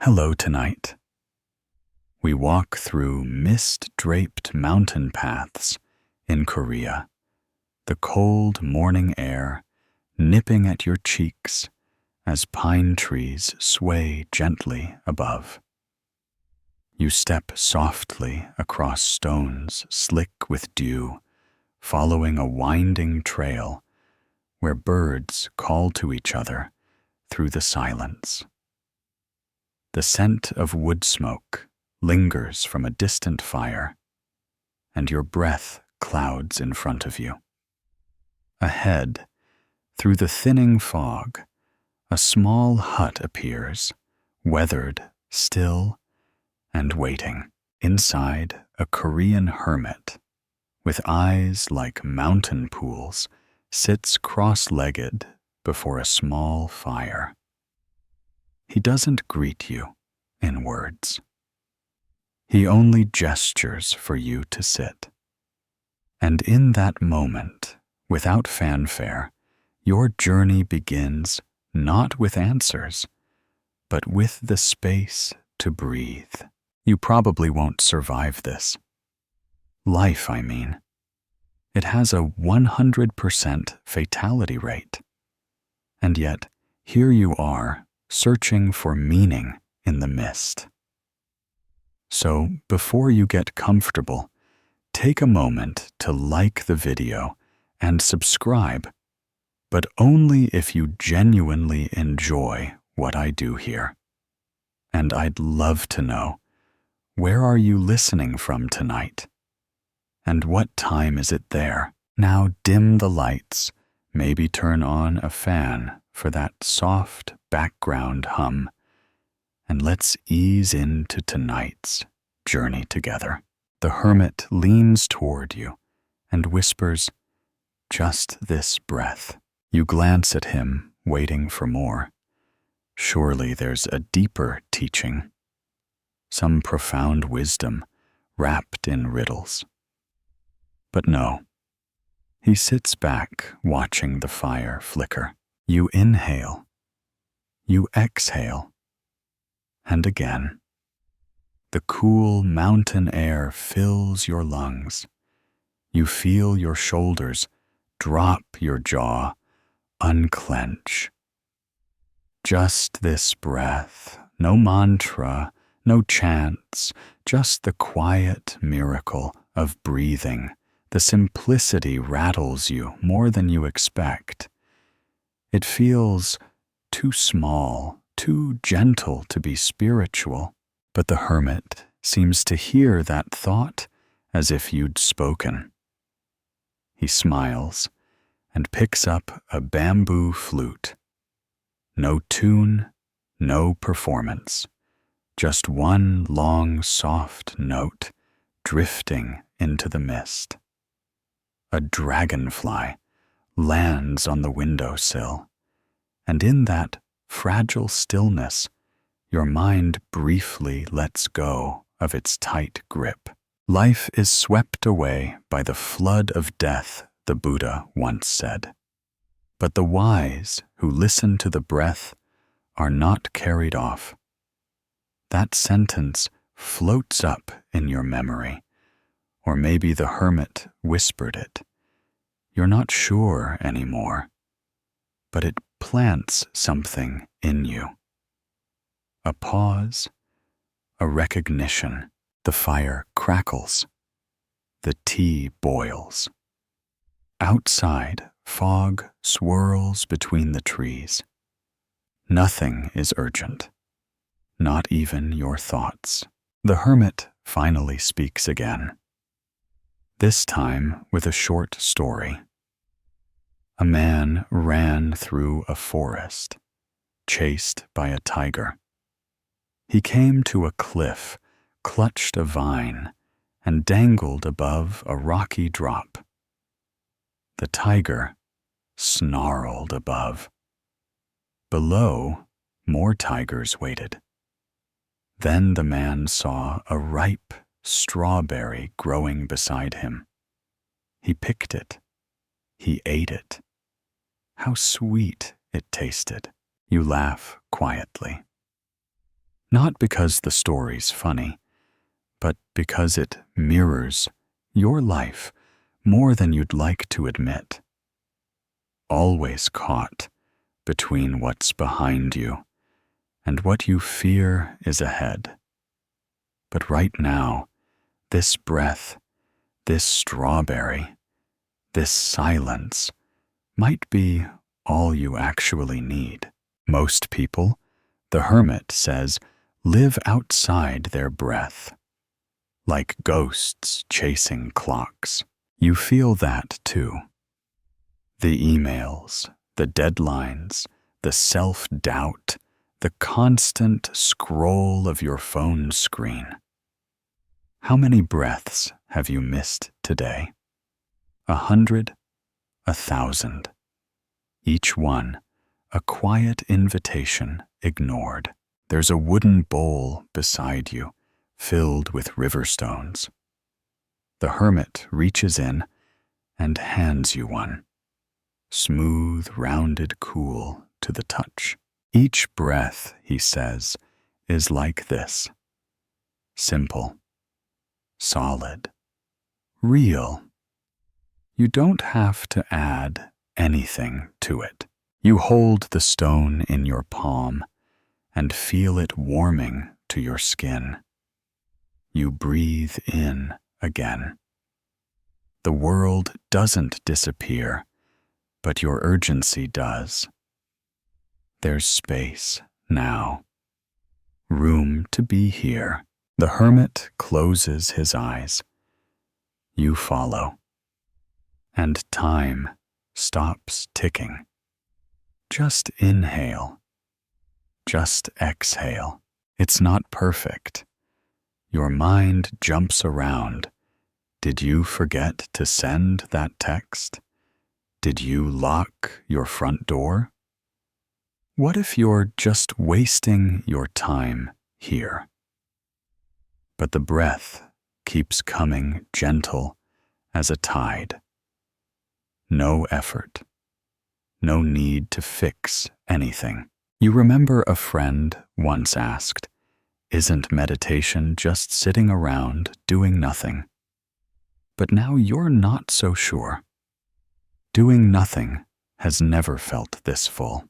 Hello tonight. We walk through mist-draped mountain paths in Korea, the cold morning air nipping at your cheeks as pine trees sway gently above. You step softly across stones slick with dew, following a winding trail where birds call to each other through the silence. The scent of wood smoke lingers from a distant fire, and your breath clouds in front of you. Ahead, through the thinning fog, a small hut appears, weathered, still, and waiting. Inside, a Korean hermit, with eyes like mountain pools, sits cross-legged before a small fire. He doesn't greet you in words. He only gestures for you to sit. And in that moment, without fanfare, your journey begins not with answers, but with the space to breathe. You probably won't survive this. Life, I mean. It has a 100% fatality rate. And yet, here you are, searching for meaning in the mist. So, before you get comfortable, take a moment to like the video and subscribe, but only if you genuinely enjoy what I do here. And I'd love to know, where are you listening from tonight? And what time is it there? Now dim the lights, maybe turn on a fan for that soft background hum, and let's ease into tonight's journey together. The hermit leans toward you and whispers, "Just this breath." You glance at him, waiting for more. Surely there's a deeper teaching, some profound wisdom wrapped in riddles. But no. He sits back, watching the fire flicker. You inhale. You exhale. And again. The cool mountain air fills your lungs. You feel your shoulders drop, your jaw unclench. Just this breath, no mantra, no chants, just the quiet miracle of breathing. The simplicity rattles you more than you expect. It feels too small, too gentle to be spiritual. But the hermit seems to hear that thought as if you'd spoken. He smiles and picks up a bamboo flute. No tune, no performance, just one long, soft note drifting into the mist. A dragonfly lands on the windowsill, and in that fragile stillness, your mind briefly lets go of its tight grip. Life is swept away by the flood of death, the Buddha once said. But the wise who listen to the breath are not carried off. That sentence floats up in your memory, or maybe the hermit whispered it. You're not sure anymore, but it plants something in you. A pause, a recognition. The fire crackles. The tea boils. Outside, fog swirls between the trees. Nothing is urgent, not even your thoughts. The hermit finally speaks again, this time with a short story. A man ran through a forest, chased by a tiger. He came to a cliff, clutched a vine, and dangled above a rocky drop. The tiger snarled above. Below, more tigers waited. Then the man saw a ripe strawberry growing beside him. He picked it. He ate it. How sweet it tasted. You laugh quietly. Not because the story's funny, but because it mirrors your life more than you'd like to admit. Always caught between what's behind you and what you fear is ahead. But right now, this breath, this strawberry, this silence might be all you actually need. Most people, the Hermit says, live outside their breath, like ghosts chasing clocks. You feel that too. The emails, the deadlines, the self-doubt, the constant scroll of your phone screen. How many breaths have you missed today? 100, 1,000. Each one a quiet invitation ignored. There's a wooden bowl beside you, filled with river stones. The Hermit reaches in and hands you one. Smooth, rounded, cool to the touch. Each breath, he says, is like this. Simple, solid, real. You don't have to add anything to it. You hold the stone in your palm and feel it warming to your skin. You breathe in again. The world doesn't disappear, but your urgency does. There's space now. Room to be here. The Hermit closes his eyes. You follow. And time stops ticking. Just inhale. Just exhale. It's not perfect. Your mind jumps around. Did you forget to send that text? Did you lock your front door? What if you're just wasting your time here? But the breath keeps coming gentle as a tide. No effort. No need to fix anything. You remember a friend once asked, "Isn't meditation just sitting around doing nothing?" But now you're not so sure. Doing nothing has never felt this full.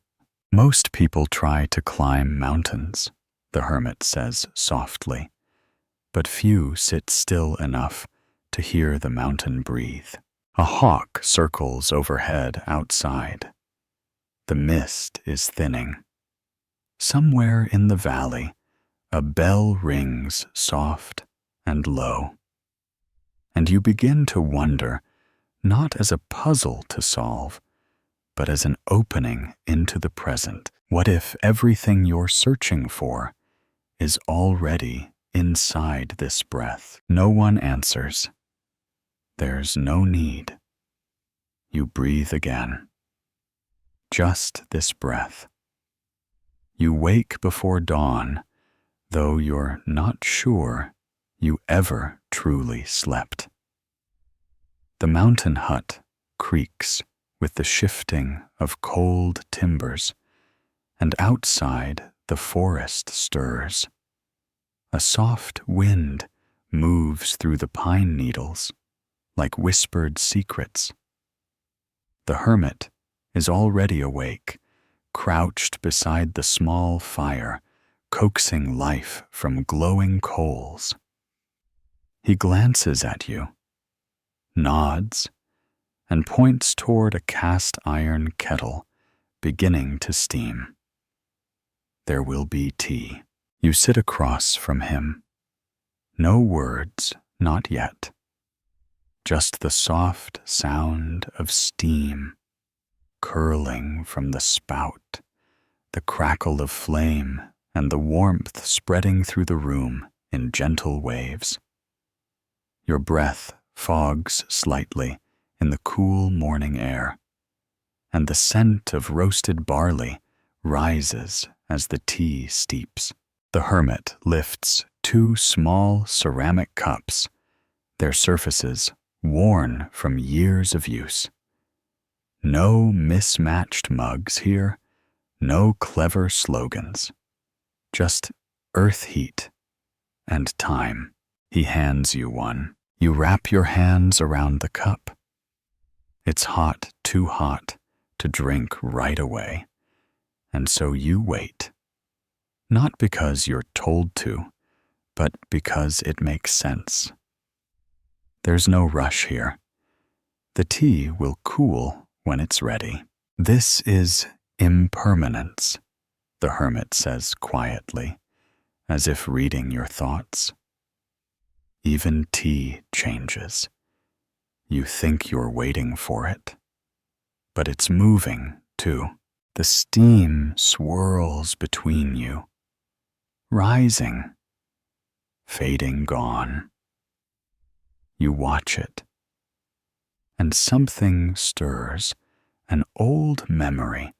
Most people try to climb mountains, the Hermit says softly, but few sit still enough to hear the mountain breathe. A hawk circles overhead outside. The mist is thinning. Somewhere in the valley, a bell rings soft and low. And you begin to wonder, not as a puzzle to solve, but as an opening into the present. What if everything you're searching for is already inside this breath? No one answers. There's no need. You breathe again. Just this breath. You wake before dawn, though you're not sure you ever truly slept. The mountain hut creaks with the shifting of cold timbers, and outside the forest stirs. A soft wind moves through the pine needles like whispered secrets. The Hermit is already awake, crouched beside the small fire, coaxing life from glowing coals. He glances at you, nods, and points toward a cast iron kettle beginning to steam. There will be tea. You sit across from him. No words, not yet. Just the soft sound of steam curling from the spout, the crackle of flame, and the warmth spreading through the room in gentle waves. Your breath fogs slightly in the cool morning air, and the scent of roasted barley rises as the tea steeps. The Hermit lifts 2 small ceramic cups, their surfaces worn from years of use. No mismatched mugs here, no clever slogans, just earth heat, and time. He hands you one. You wrap your hands around the cup. It's hot, too hot, to drink right away, and so you wait. Not because you're told to, but because it makes sense. There's no rush here. The tea will cool when it's ready. This is impermanence, the hermit says quietly, as if reading your thoughts. Even tea changes. You think you're waiting for it, but it's moving too. The steam swirls between you, rising, fading gone. You watch it, and something stirs, an old memory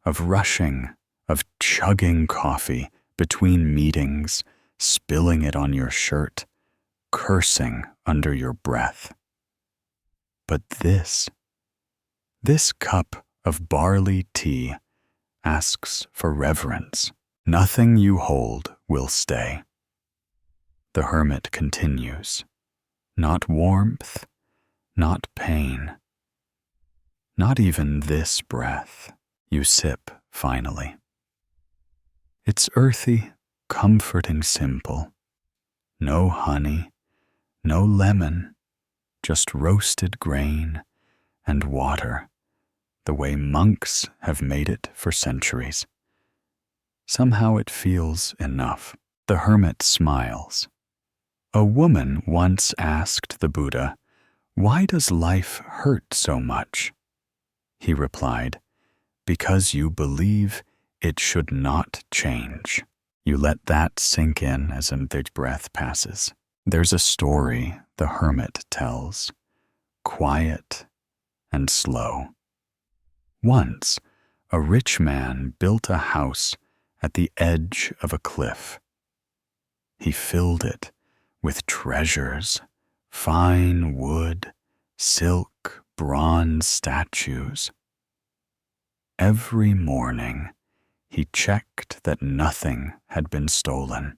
of rushing, of chugging coffee between meetings, spilling it on your shirt, cursing under your breath. But this cup of barley tea asks for reverence. Nothing you hold will stay. The hermit continues. Not warmth, not pain, not even this breath. You sip finally. It's earthy, comforting, simple. No honey, no lemon, just roasted grain and water, the way monks have made it for centuries. Somehow it feels enough. The hermit smiles. A woman once asked the Buddha, "Why does life hurt so much?" He replied, "Because you believe it should not change." You let that sink in as a big breath passes. There's a story the hermit tells, quiet and slow. Once, a rich man built a house at the edge of a cliff. He filled it with treasures, fine wood, silk, bronze statues. Every morning, he checked that nothing had been stolen.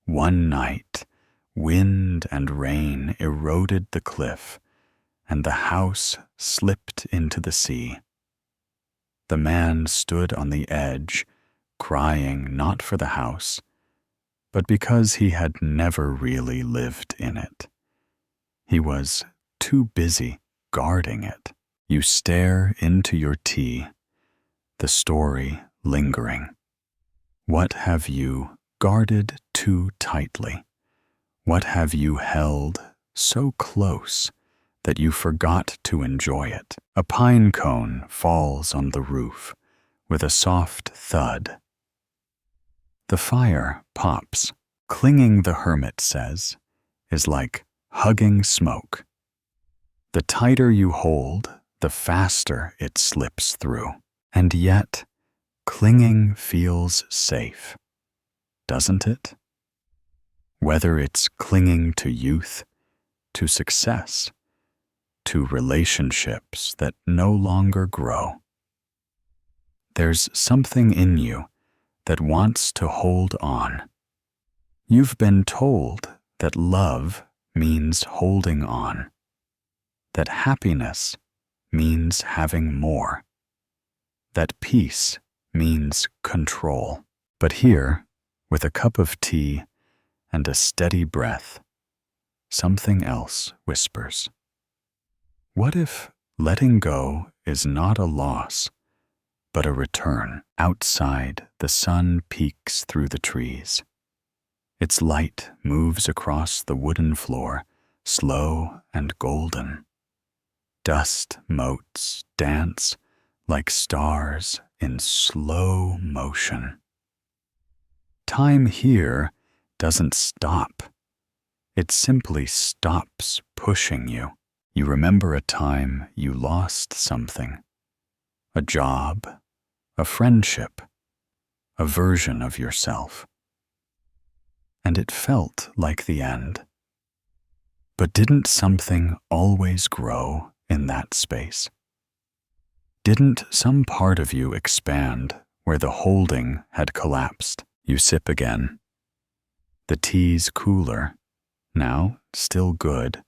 One night, wind and rain eroded the cliff, and the house slipped into the sea. The man stood on the edge, crying not for the house, but because he had never really lived in it. He was too busy guarding it. You stare into your tea, the story lingering. What have you guarded too tightly? What have you held so close that you forgot to enjoy it? A pine cone falls on the roof with a soft thud. The fire pops. Clinging, the hermit says, is like hugging smoke. The tighter you hold, the faster it slips through. And yet, clinging feels safe, doesn't it? Whether it's clinging to youth, to success, to relationships that no longer grow. There's something in you that wants to hold on. You've been told that love means holding on, that happiness means having more, that peace means control. But here, with a cup of tea and a steady breath, something else whispers. What if letting go is not a loss, but a return? Outside, the sun peeks through the trees. Its light moves across the wooden floor, slow and golden. Dust motes dance like stars in slow motion. Time here doesn't stop. It simply stops pushing you. You remember a time you lost something, a job, a friendship, a version of yourself. And it felt like the end. But didn't something always grow in that space? Didn't some part of you expand where the holding had collapsed? You sip again. The tea's cooler, now still good,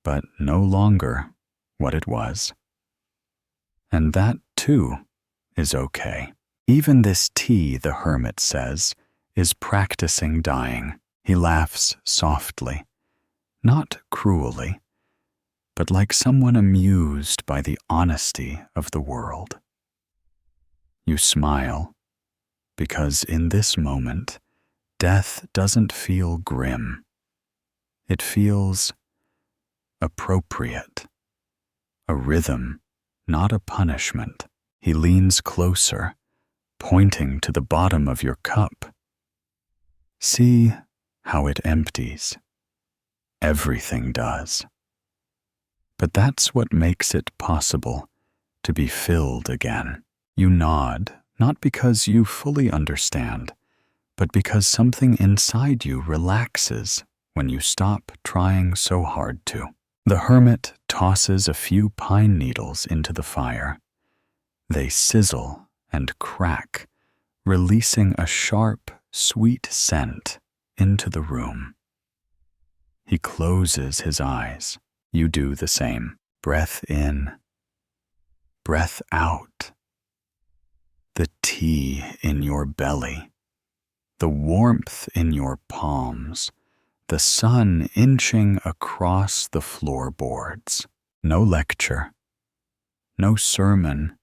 but no longer what it was. And that, too, is okay. Even this tea, the hermit says, is practicing dying. He laughs softly, not cruelly, but like someone amused by the honesty of the world. You smile, because in this moment, death doesn't feel grim. It feels appropriate, a rhythm, not a punishment. He leans closer, pointing to the bottom of your cup. See how it empties. Everything does. But that's what makes it possible to be filled again. You nod, not because you fully understand, but because something inside you relaxes when you stop trying so hard to. The hermit tosses a few pine needles into the fire. They sizzle and crack, releasing a sharp, sweet scent into the room. He closes his eyes. You do the same. Breath in, breath out. The tea in your belly, the warmth in your palms, the sun inching across the floorboards. No lecture, no sermon,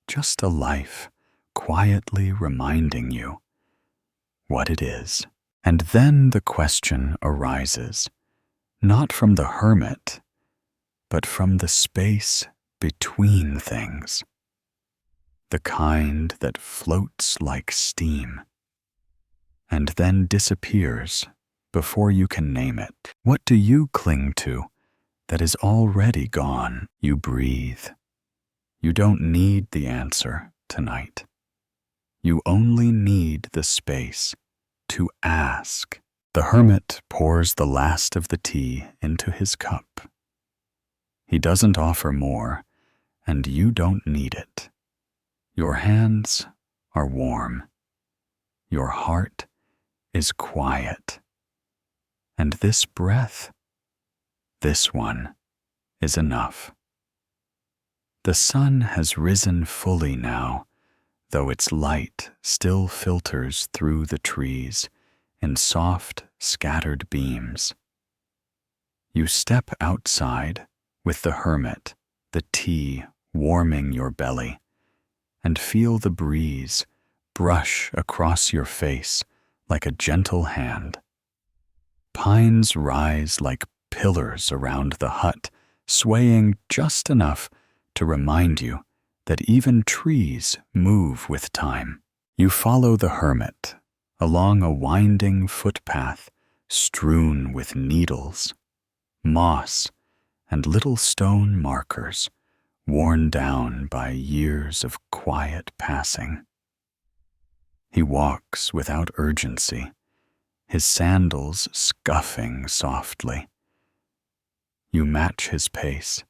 just a life quietly reminding you what it is. And then the question arises, not from the hermit, but from the space between things, the kind that floats like steam, and then disappears before you can name it. What do you cling to that is already gone? You breathe. You don't need the answer tonight. You only need the space to ask. The hermit pours the last of the tea into his cup. He doesn't offer more, and you don't need it. Your hands are warm. Your heart is quiet. And this breath, this one, is enough. The sun has risen fully now, though its light still filters through the trees in soft, scattered beams. You step outside with the hermit, the tea warming your belly, and feel the breeze brush across your face like a gentle hand. Pines rise like pillars around the hut, swaying just enough to remind you that even trees move with time. You follow the hermit along a winding footpath strewn with needles, moss, and little stone markers worn down by years of quiet passing. He walks without urgency, his sandals scuffing softly. You match his pace.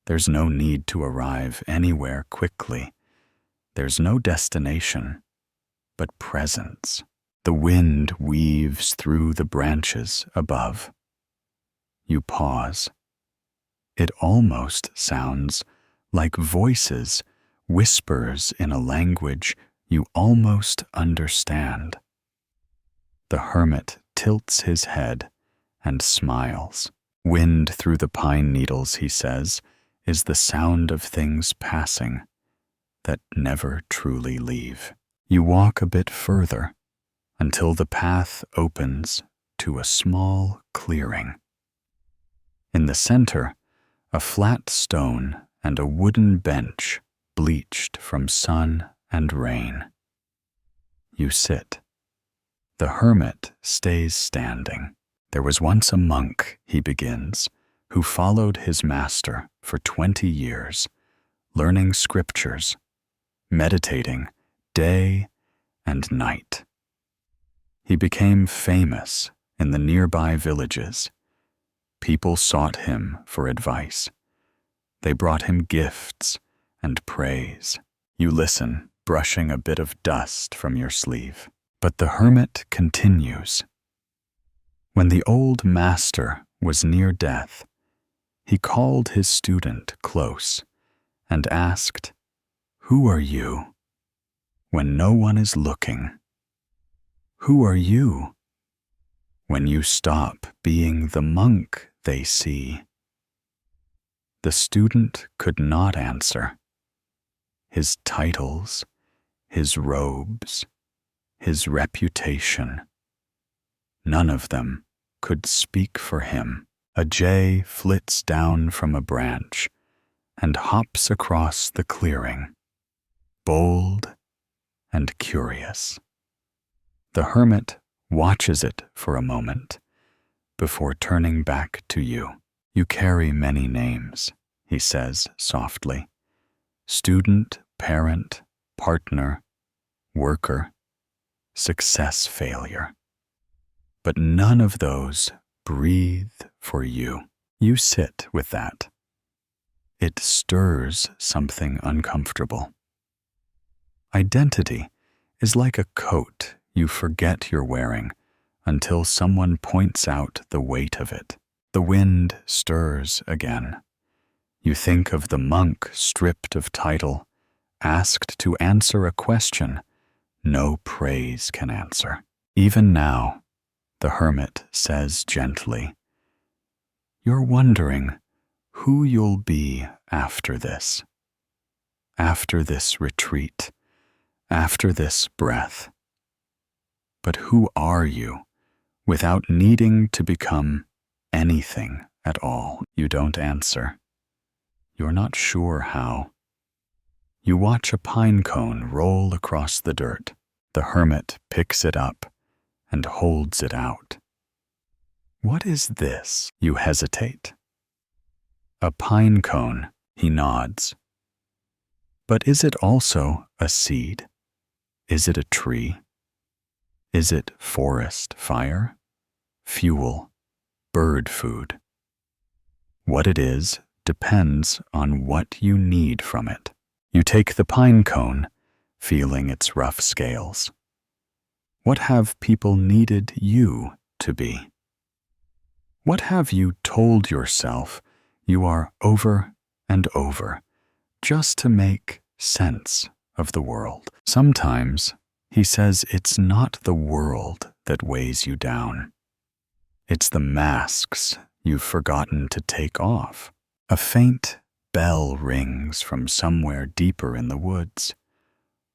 There's no need to arrive anywhere quickly. There's no destination, but presence. The wind weaves through the branches above. You pause. It almost sounds like voices, whispers in a language you almost understand. The hermit tilts his head and smiles. Wind through the pine needles, he says, is the sound of things passing that never truly leave. You walk a bit further until the path opens to a small clearing. In the center, a flat stone and a wooden bench bleached from sun and rain. You sit. The hermit stays standing. There was once a monk, he begins, who followed his master for 20 years, learning scriptures, meditating day and night. He became famous in the nearby villages. People sought him for advice. They brought him gifts and praise. You listen, brushing a bit of dust from your sleeve. But the hermit continues. When the old master was near death, he called his student close and asked, "Who are you?" When no one is looking. Who are you? When you stop being the monk they see. The student could not answer. His titles, his robes, his reputation, none of them could speak for him. A jay flits down from a branch and hops across the clearing, bold and curious. The hermit watches it for a moment before turning back to you. "You carry many names," he says softly. "Student, parent, partner, worker, success, failure. But none of those breathe for you." You sit with that. It stirs something uncomfortable. Identity is like a coat you forget you're wearing until someone points out the weight of it. The wind stirs again. You think of the monk stripped of title, asked to answer a question no praise can answer. Even now, the hermit says gently, "You're wondering who you'll be after this retreat, after this breath. But who are you without needing to become anything at all?" You don't answer. You're not sure how. You watch a pine cone roll across the dirt. The hermit picks it up and holds it out. "What is this?" You hesitate. "A pine cone," he nods. "But is it also a seed? Is it a tree? Is it forest fire, fuel, bird food? What it is depends on what you need from it." You take the pine cone, feeling its rough scales. What have people needed you to be? What have you told yourself you are over and over just to make sense of the world? Sometimes, he says, it's not the world that weighs you down. It's the masks you've forgotten to take off. A faint bell rings from somewhere deeper in the woods.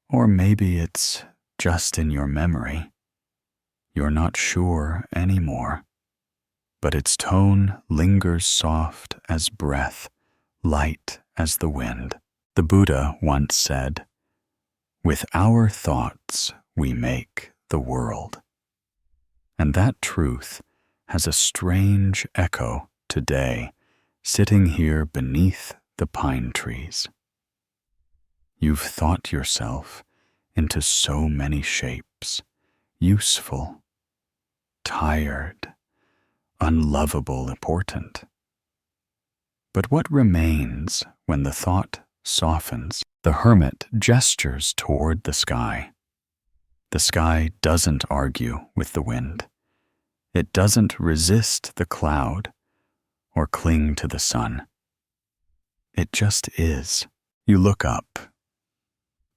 Or maybe it's just in your memory. You're not sure anymore. But its tone lingers soft as breath, light as the wind. The Buddha once said, "With our thoughts we make the world." And that truth has a strange echo today, sitting here beneath the pine trees. You've thought yourself into so many shapes, useful, tired, unlovable, important. But what remains when the thought softens? The hermit gestures toward the sky. The sky doesn't argue with the wind. It doesn't resist the cloud or cling to the sun. It just is. You look up.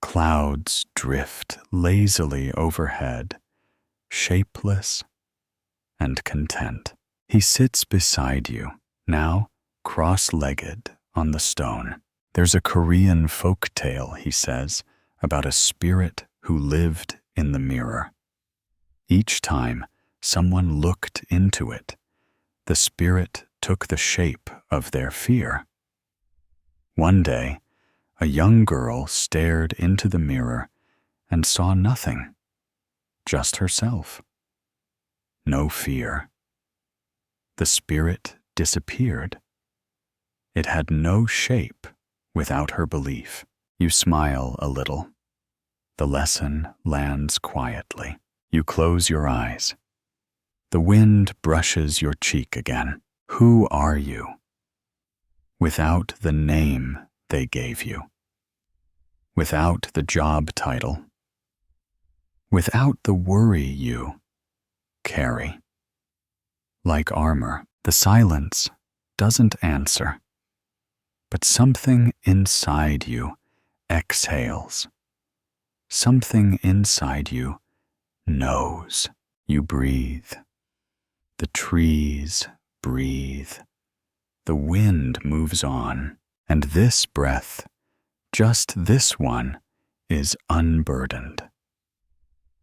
Clouds drift lazily overhead, shapeless and content. He sits beside you, now cross-legged on the stone. There's a Korean folk tale, he says, about a spirit who lived in the mirror. Each time someone looked into it, the spirit took the shape of their fear. One day, a young girl stared into the mirror and saw nothing, just herself. No fear. The spirit disappeared. It had no shape without her belief. You smile a little. The lesson lands quietly. You close your eyes. The wind brushes your cheek again. Who are you? Without the name they gave you. without the job title, without the worry you carry. Like armor, the silence doesn't answer, but something inside you exhales. Something inside you knows. You breathe. The trees breathe. The wind moves on, and this breath, just this one, is unburdened.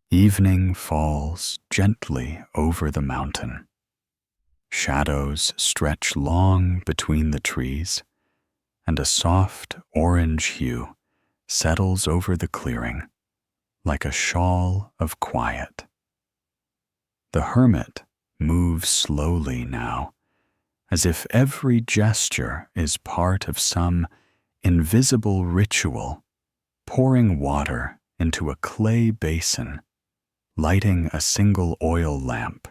Evening falls gently over the mountain. Shadows stretch long between the trees, and a soft orange hue settles over the clearing like a shawl of quiet. The hermit moves slowly now, as if every gesture is part of some invisible ritual, pouring water into a clay basin, lighting a single oil lamp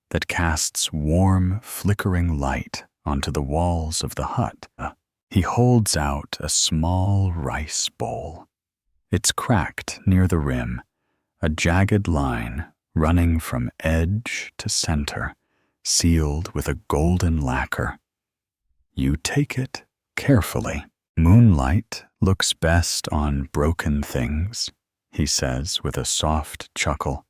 that casts warm, flickering light onto the walls of the hut. He holds out a small rice bowl. It's cracked near the rim, a jagged line running from edge to center, sealed with a golden lacquer. You take it carefully. Moonlight looks best on broken things, he says with a soft chuckle,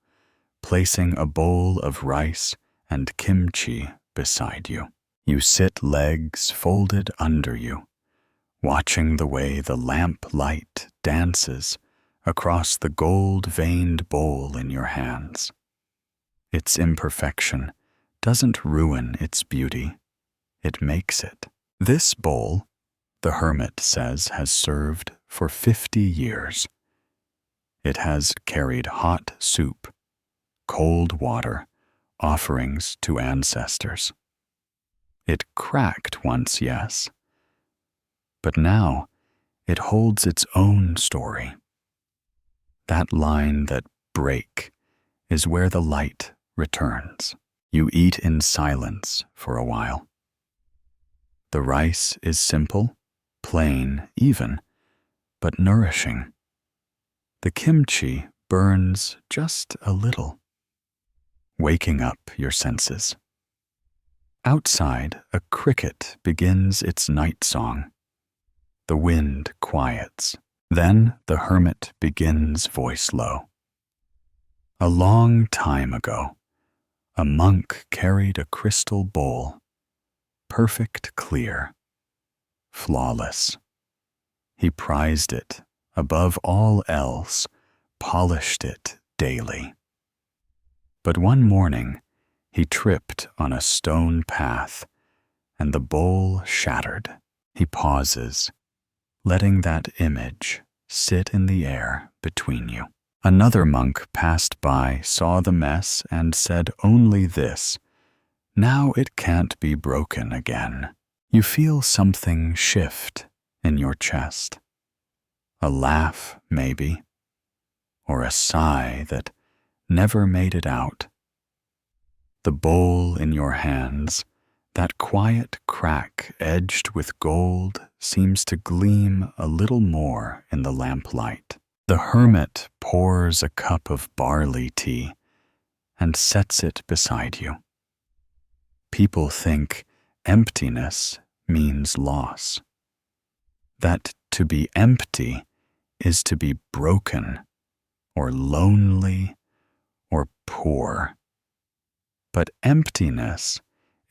placing a bowl of rice and kimchi beside you. You sit legs folded under you, watching the way the lamp light dances across the gold-veined bowl in your hands. Its imperfection doesn't ruin its beauty, it makes it. This bowl, the hermit says, has served for 50 years. It has carried hot soup, cold water, offerings to ancestors. It cracked once, yes, but now it holds its own story. That line that break is where the light returns. You eat in silence for a while. The rice is simple, plain, even, but nourishing. The kimchi burns just a little, waking up your senses. Outside, a cricket begins its night song. The wind quiets. Then the hermit begins voice low. A long time ago, a monk carried a crystal bowl, perfect clear, flawless. He prized it above all else, polished it daily. But one morning, he tripped on a stone path, and the bowl shattered. He pauses, letting that image sit in the air between you. Another monk passed by, saw the mess, and said only this, "Now it can't be broken again." You feel something shift in your chest. A laugh, maybe, or a sigh that never made it out. The bowl in your hands, that quiet crack edged with gold, seems to gleam a little more in the lamplight. The hermit pours a cup of barley tea and sets it beside you. People think emptiness means loss, that to be empty is to be broken or lonely or poor. But emptiness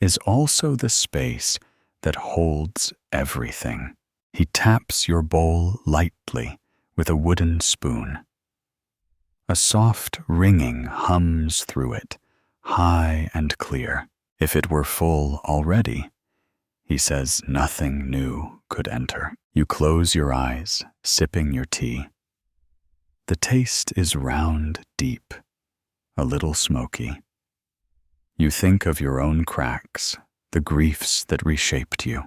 is also the space that holds everything. He taps your bowl lightly with a wooden spoon. A soft ringing hums through it, high and clear. If it were full already, he says nothing new could enter. You close your eyes, sipping your tea. The taste is round, deep, a little smoky. You think of your own cracks, the griefs that reshaped you,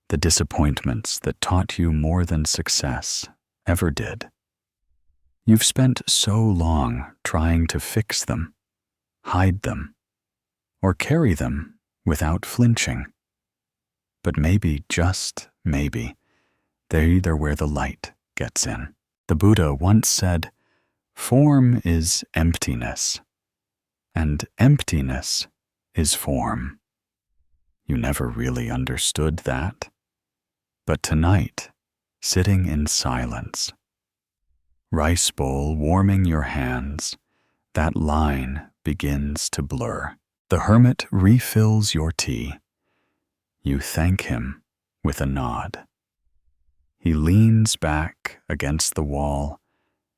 the disappointments that taught you more than success ever did. You've spent so long trying to fix them, hide them, or carry them without flinching. But maybe, just maybe, they're where the light gets in. The Buddha once said, "Form is emptiness, and emptiness is form." You never really understood that. But tonight, sitting in silence, rice bowl warming your hands, that line begins to blur. The hermit refills your tea. You thank him with a nod. He leans back against the wall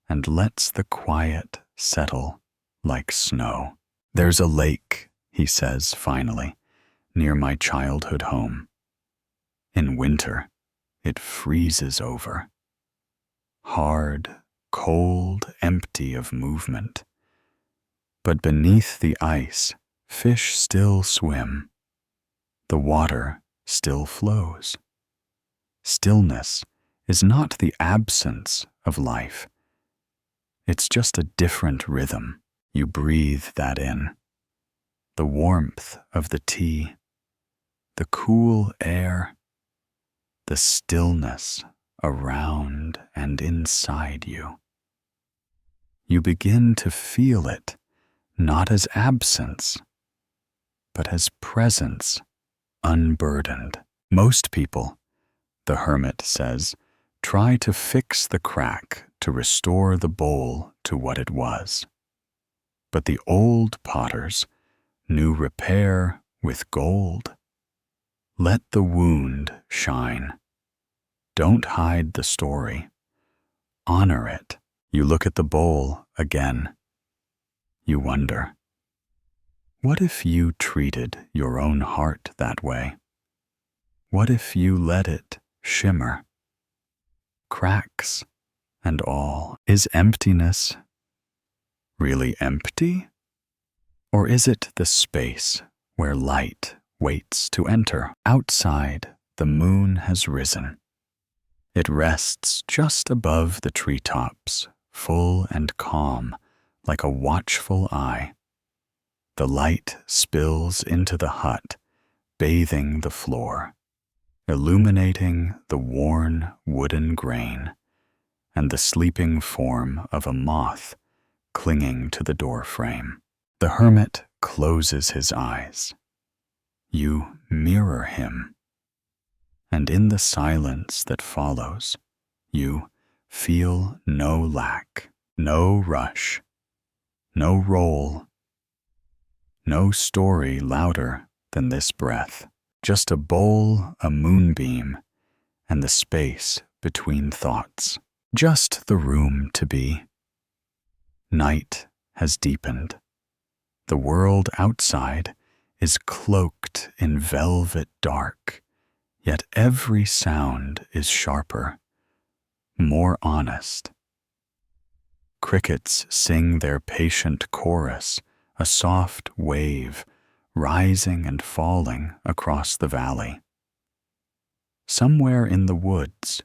and lets the quiet settle like snow. "There's a lake," he says finally, "near my childhood home. In winter, it freezes over. Hard, cold, empty of movement. But beneath the ice, fish still swim. The water still flows. Stillness is not the absence of life. It's just a different rhythm. You breathe that in. The warmth of the tea, the cool air, the stillness around and inside you. You begin to feel it, not as absence, but as presence unburdened. Most people, the hermit says, try to fix the crack to restore the bowl to what it was. But the old potters knew repair with gold. Let the wound shine. Don't hide the story. Honor it. You look at the bowl again. You wonder, what if you treated your own heart that way? What if you let it shimmer? Cracks and all. Is emptiness really empty? Or is it the space where light waits to enter? Outside, the moon has risen. It rests just above the treetops, full and calm, like a watchful eye. The light spills into the hut, bathing the floor, illuminating the worn wooden grain and the sleeping form of a moth clinging to the door frame. The hermit closes his eyes. You mirror him. And in the silence that follows, you feel no lack, no rush, no role, no story louder than this breath. Just a bowl, a moonbeam, and the space between thoughts. Just the room to be. Night has deepened. The world outside is cloaked in velvet dark, yet every sound is sharper, more honest. Crickets sing their patient chorus, a soft wave rising and falling across the valley. Somewhere in the woods,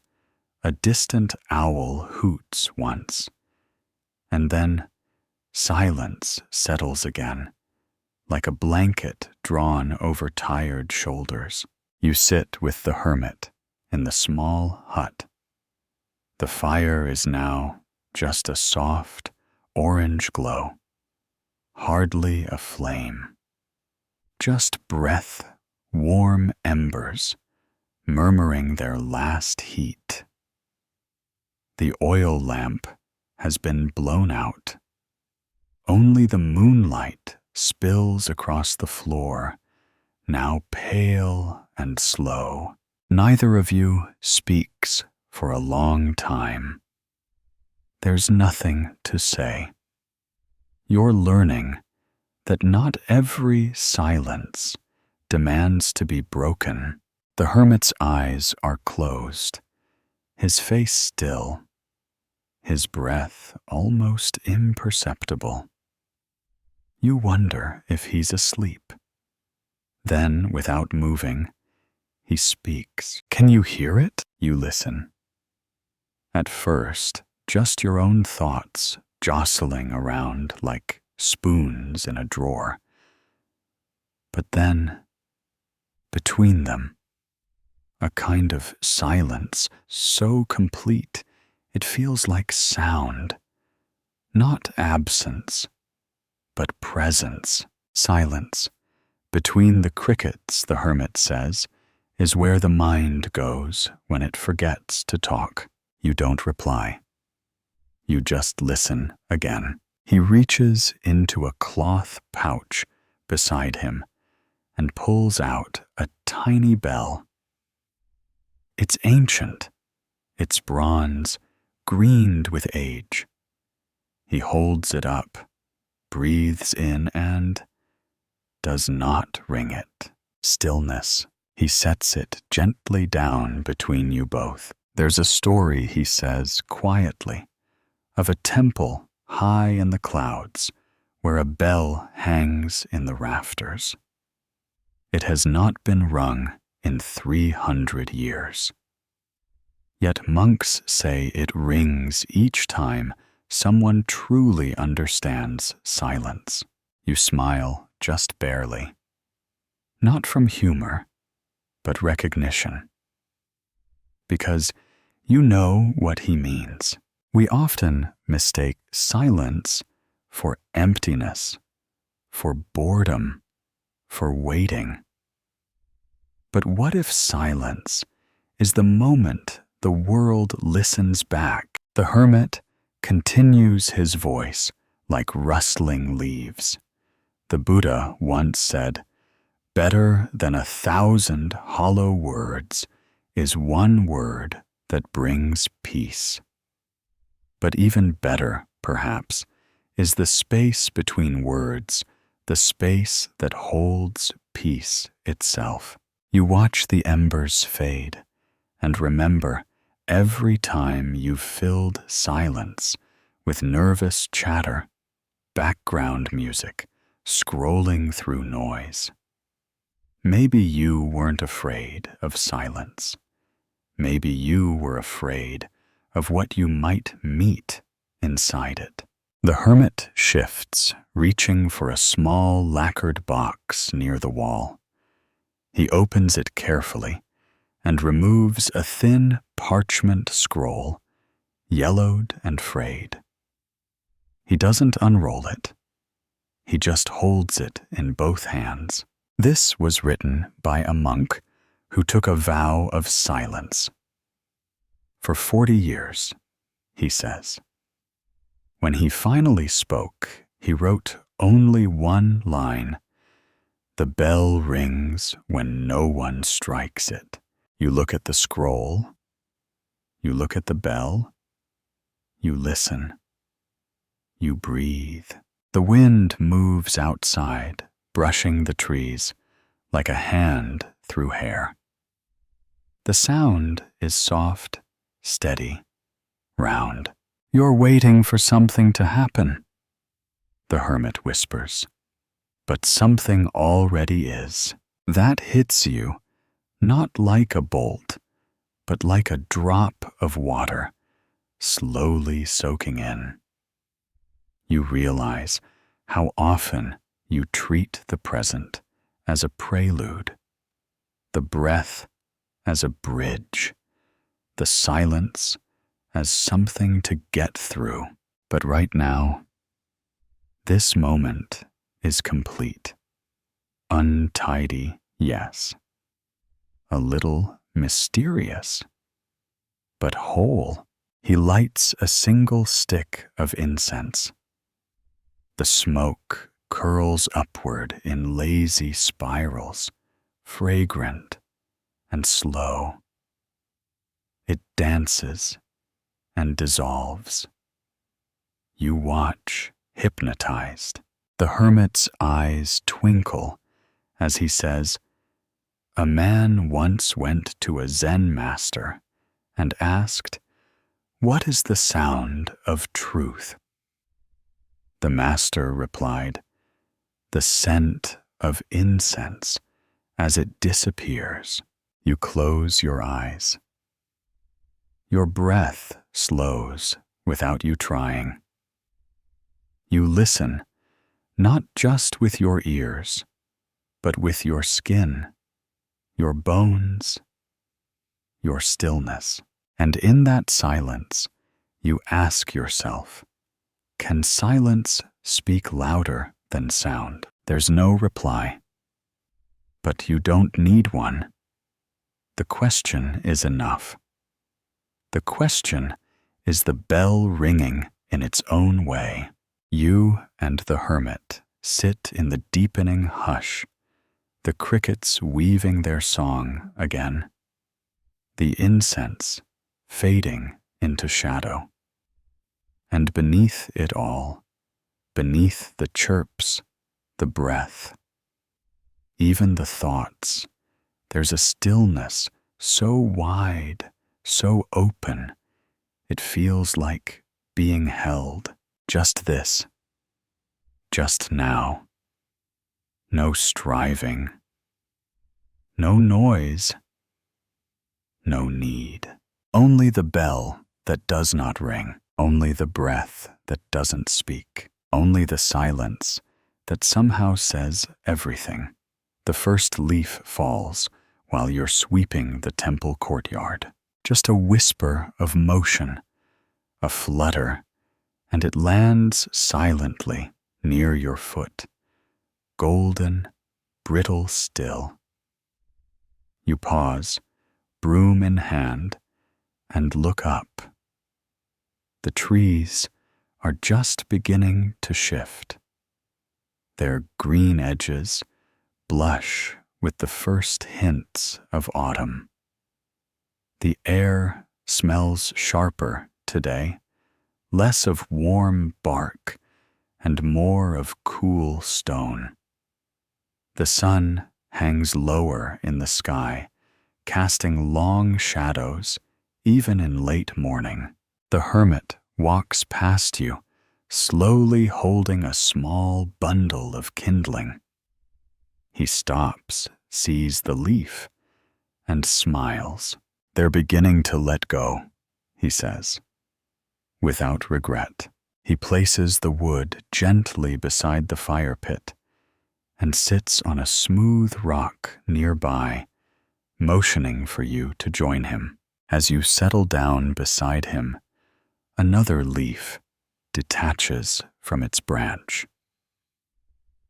a distant owl hoots once, and then silence settles again, like a blanket drawn over tired shoulders. You sit with the hermit in the small hut. The fire is now just a soft orange glow, hardly a flame. Just breath, warm embers, murmuring their last heat. The oil lamp has been blown out. Only the moonlight spills across the floor, now pale and slow. Neither of you speaks for a long time. There's nothing to say. You're learning that not every silence demands to be broken. The hermit's eyes are closed, his face still, his breath almost imperceptible. You wonder if he's asleep. Then, without moving, he speaks. Can you hear it? You listen. At first, just your own thoughts jostling around like spoons in a drawer. But then, between them, a kind of silence so complete It feels like sound, not absence, but presence, silence. Between the crickets, the hermit says, is where the mind goes when it forgets to talk. You don't reply. You just listen again. He reaches into a cloth pouch beside him and pulls out a tiny bell. It's ancient. It's bronze, greened with age. He holds it up, breathes in, and does not ring it. Stillness. He sets it gently down between you both. There's a story, he says quietly, of a temple high in the clouds where a bell hangs in the rafters. It has not been rung in 300 years. Yet monks say it rings each time someone truly understands silence. You smile just barely. Not from humor, but recognition. Because you know what he means. We often mistake silence for emptiness, for boredom, for waiting. But what if silence is the moment the world listens back? The hermit continues his voice like rustling leaves. The Buddha once said, "Better than 1,000 hollow words is one word that brings peace." But even better, perhaps, is the space between words, the space that holds peace itself. You watch the embers fade, and remember every time you've filled silence with nervous chatter, background music, scrolling through noise. Maybe you weren't afraid of silence. Maybe you were afraid of what you might meet inside it. The hermit shifts, reaching for a small lacquered box near the wall. He opens it carefully and removes a thin parchment scroll, yellowed and frayed. He doesn't unroll it. He just holds it in both hands. This was written by a monk who took a vow of silence. For 40 years, he says. When he finally spoke, he wrote only one line: "The bell rings when no one strikes it." You look at the scroll, you look at the bell, you listen, you breathe. The wind moves outside, brushing the trees like a hand through hair. The sound is soft, steady, round. You're waiting for something to happen, the hermit whispers. But something already is. That hits you, not like a bolt, but like a drop of water, slowly soaking in. You realize how often you treat the present as a prelude, the breath as a bridge, the silence as something to get through. But right now, this moment is complete. Untidy, yes. A little mysterious, but whole. He lights a single stick of incense. The smoke curls upward in lazy spirals, fragrant and slow. It dances and dissolves. You watch, hypnotized. The hermit's eyes twinkle as he says, "A man once went to a Zen master and asked, 'What is the sound of truth?' The master replied, 'The scent of incense as it disappears.' You close your eyes. Your breath slows without you trying. You listen, not just with your ears, but with your skin, your bones, your stillness. And in that silence, you ask yourself, can silence speak louder than sound? There's no reply. But you don't need one. The question is enough. The question is the bell ringing in its own way. You and the hermit sit in the deepening hush, the crickets weaving their song again, the incense fading into shadow. And beneath it all, beneath the chirps, the breath, even the thoughts, there's a stillness so wide, so open, it feels like being held. Just this, just now. No striving, no noise, no need. Only the bell that does not ring, only the breath that doesn't speak, only the silence that somehow says everything. The first leaf falls while you're sweeping the temple courtyard. Just a whisper of motion, a flutter, and it lands silently near your foot, golden, brittle still. You pause, broom in hand, and look up. The trees are just beginning to shift. Their green edges blush with the first hints of autumn. The air smells sharper today, less of warm bark and more of cool stone. The sun hangs lower in the sky, casting long shadows even in late morning. The hermit walks past you, slowly holding a small bundle of kindling. He stops, sees the leaf, and smiles. They're beginning to let go, he says. Without regret, he places the wood gently beside the fire pit and sits on a smooth rock nearby, motioning for you to join him. As you settle down beside him, another leaf detaches from its branch.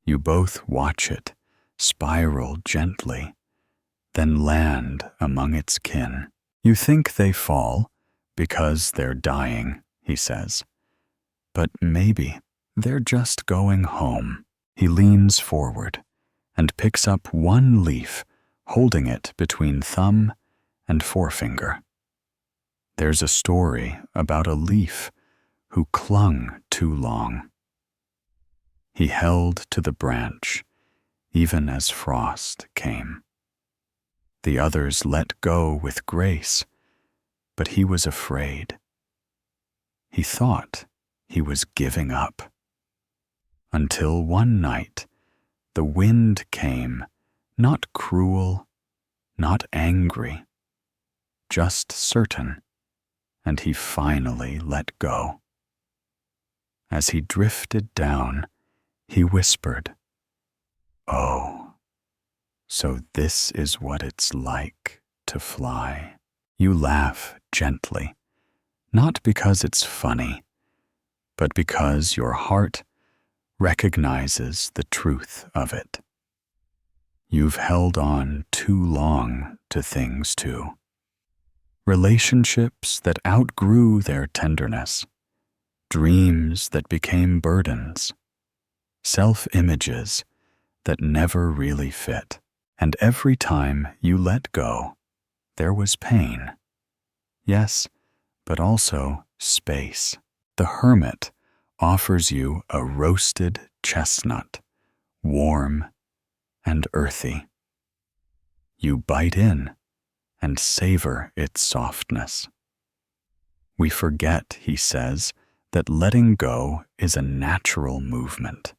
You both watch it spiral gently, then land among its kin. You think they fall because they're dying, he says, but maybe they're just going home. He leans forward and picks up one leaf, holding it between thumb and forefinger. There's a story about a leaf who clung too long. He held to the branch even as frost came. The others let go with grace, but he was afraid. He thought he was giving up. Until one night, the wind came, not cruel, not angry, just certain, and he finally let go. As he drifted down, he whispered, "Oh, so this is what it's like to fly." You laugh gently, not because it's funny, but because your heart recognizes the truth of it. You've held on too long to things too. Relationships that outgrew their tenderness, dreams that became burdens, self-images that never really fit. And every time you let go, there was pain. Yes, but also space. The hermit offers you a roasted chestnut, warm and earthy. You bite in and savor its softness. We forget, he says, that letting go is a natural movement.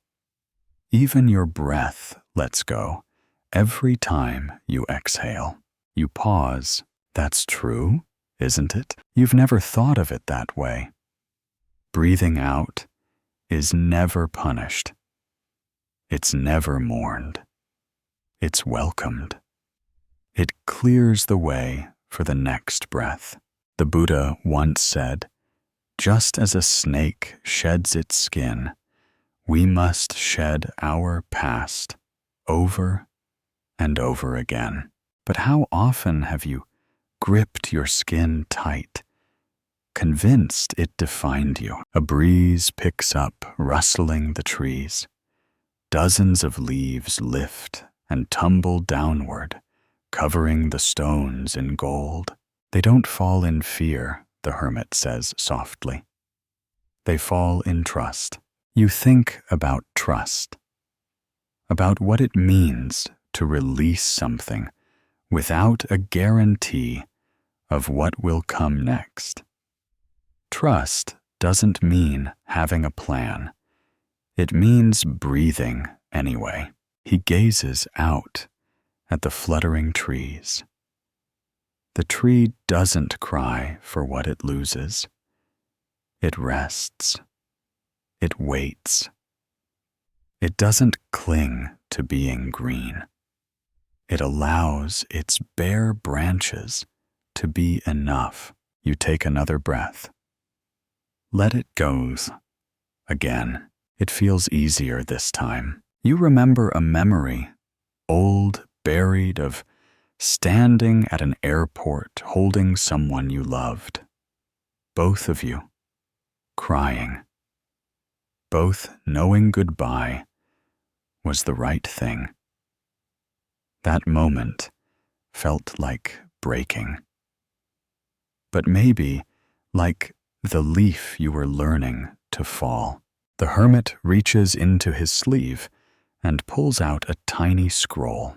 Even your breath lets go every time you exhale. You pause. That's true, isn't it? You've never thought of it that way. Breathing out is never punished. It's never mourned. It's welcomed. It clears the way for the next breath. The Buddha once said, Just as a snake sheds its skin, we must shed our past over and over again. But how often have you gripped your skin tight, convinced it defined you? A breeze picks up, rustling the trees. Dozens of leaves lift and tumble downward, covering the stones in gold. They don't fall in fear, the hermit says softly. They fall in trust. You think about trust, about what it means to release something without a guarantee of what will come next. Trust doesn't mean having a plan. It means breathing anyway. He gazes out at the fluttering trees. The tree doesn't cry for what it loses. It rests. It waits. It doesn't cling to being green. It allows its bare branches to be enough. You take another breath. Let it go. Again. It feels easier this time. You remember a memory, old, buried, of standing at an airport holding someone you loved. Both of you, crying. Both knowing goodbye was the right thing. That moment felt like breaking. But maybe like the leaf you were learning to fall. The hermit reaches into his sleeve and pulls out a tiny scroll.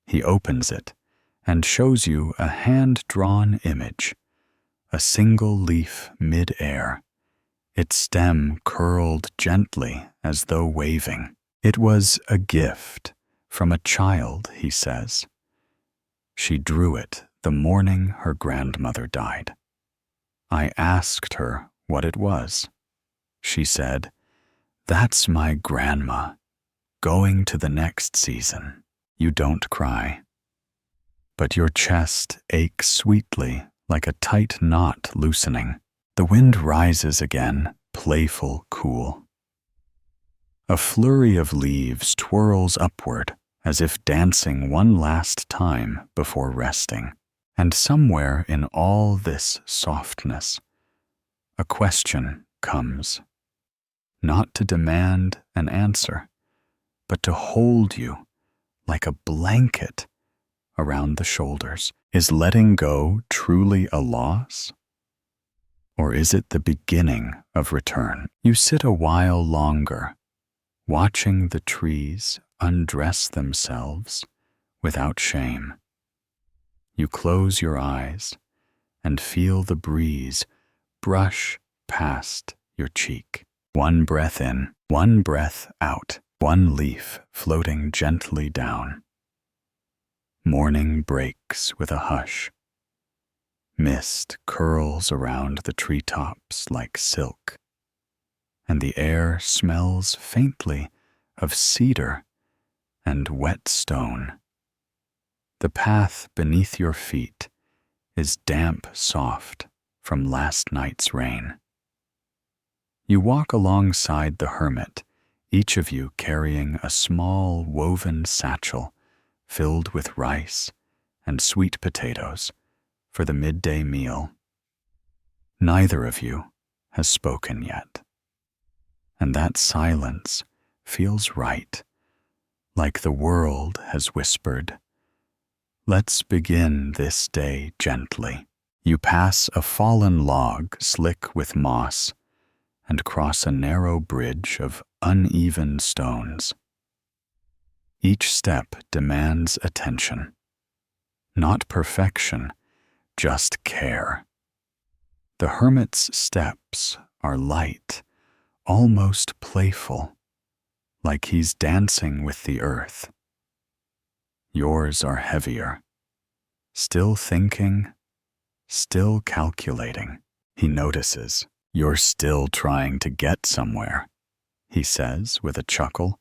He opens it and shows you a hand-drawn image, a single leaf mid-air, its stem curled gently as though waving. It was a gift from a child, he says. She drew it the morning her grandmother died. I asked her what it was. She said, "That's my grandma, going to the next season." You don't cry, but your chest aches sweetly like a tight knot loosening. The wind rises again, playful, cool. A flurry of leaves twirls upward as if dancing one last time before resting. And somewhere in all this softness, a question comes. Not to demand an answer, but to hold you like a blanket around the shoulders. Is letting go truly a loss? Or is it the beginning of return? You sit a while longer, watching the trees undress themselves without shame. You close your eyes and feel the breeze brush past your cheek. One breath in, one breath out, one leaf floating gently down. Morning breaks with a hush. Mist curls around the treetops like silk, and the air smells faintly of cedar and wet stone. The path beneath your feet is damp soft from last night's rain. You walk alongside the hermit, each of you carrying a small woven satchel filled with rice and sweet potatoes for the midday meal. Neither of you has spoken yet, and that silence feels right, like the world has whispered, "Let's begin this day gently." You pass a fallen log slick with moss and cross a narrow bridge of uneven stones. Each step demands attention. Not perfection, just care. The hermit's steps are light, almost playful, like he's dancing with the earth. Yours are heavier, still thinking, still calculating. He notices. You're still trying to get somewhere, he says with a chuckle,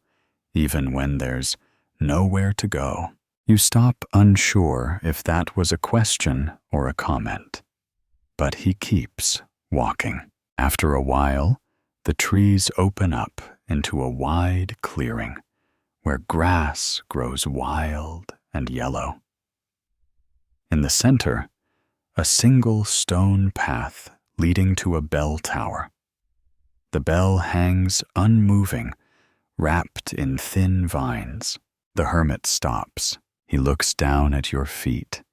even when there's nowhere to go. You stop unsure if that was a question or a comment, but he keeps walking. After a while, the trees open up into a wide clearing where grass grows wild and yellow. In the center, a single stone path leading to a bell tower. The bell hangs unmoving, wrapped in thin vines. The hermit stops. He looks down at your feet,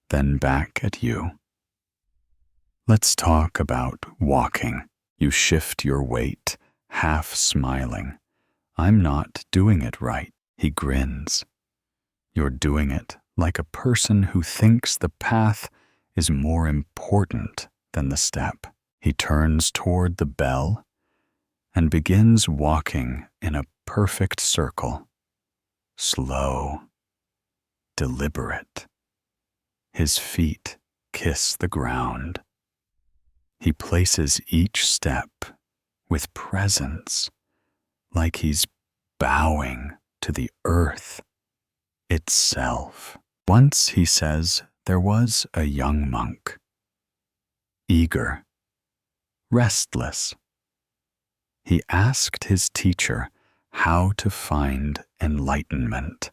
then back at you. Let's talk about walking. You shift your weight, half smiling. I'm not doing it right. He grins. You're doing it like a person who thinks the path is more important than the step. He turns toward the bell and begins walking in a perfect circle. Slow, deliberate. His feet kiss the ground. He places each step with presence, like he's bowing to the earth itself. Once, he says, there was a young monk, eager, restless. He asked his teacher how to find enlightenment.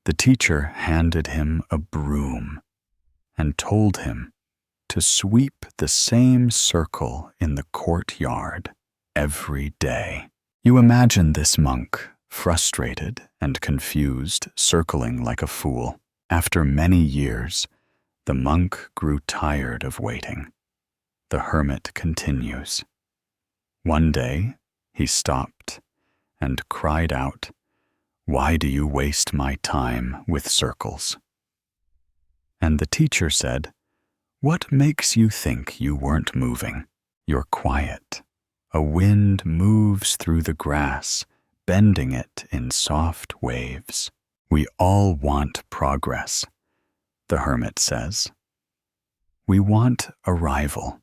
The teacher handed him a broom and told him to sweep the same circle in the courtyard every day. You imagine this monk, frustrated and confused, circling like a fool. After many years, the monk grew tired of waiting. The hermit continues. One day, he stopped and cried out, "Why do you waste my time with circles?" And the teacher said, "What makes you think you weren't moving? You're quiet. A wind moves through the grass, bending it in soft waves." We all want progress, the hermit says. We want arrival.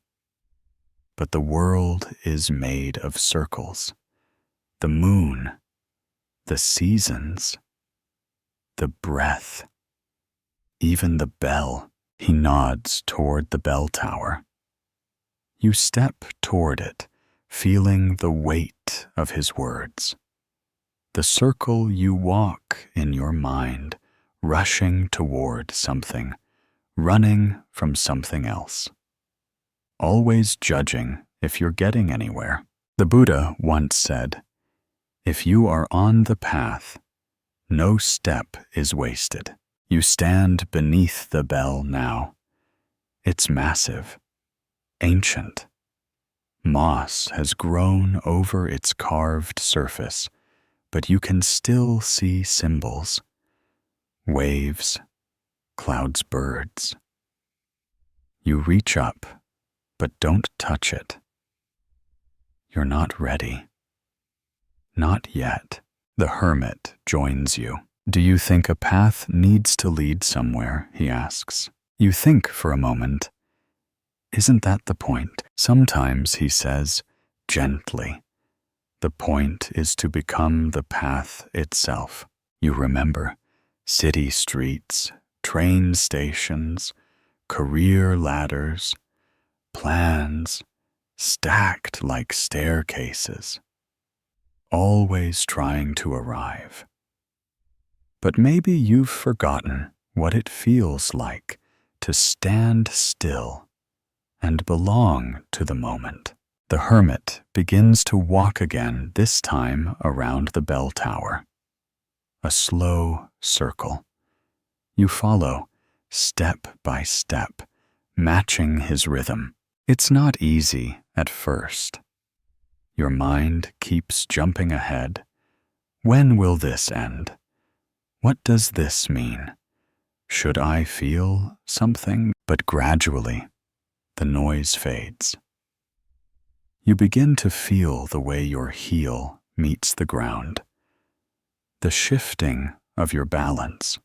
But the world is made of circles. The moon, the seasons, the breath, even the bell. He nods toward the bell tower. You step toward it, feeling the weight of his words. The circle you walk in your mind, rushing toward something, running from something else. Always judging if you're getting anywhere. The Buddha once said, "If you are on the path, no step is wasted." You stand beneath the bell now. It's massive, ancient. Moss has grown over its carved surface, but you can still see symbols. Waves, clouds, birds. You reach up, but don't touch it. You're not ready. Not yet. The hermit joins you. Do you think a path needs to lead somewhere? He asks. You think for a moment. Isn't that the point? Sometimes, he says, gently, the point is to become the path itself. You remember city streets, train stations, career ladders, plans stacked like staircases, always trying to arrive. But maybe you've forgotten what it feels like to stand still and belong to the moment. The hermit begins to walk again, this time around the bell tower. A slow circle. You follow, step by step, matching his rhythm. It's not easy at first. Your mind keeps jumping ahead. When will this end? What does this mean? Should I feel something? But gradually, the noise fades. You begin to feel the way your heel meets the ground, the shifting of your balance,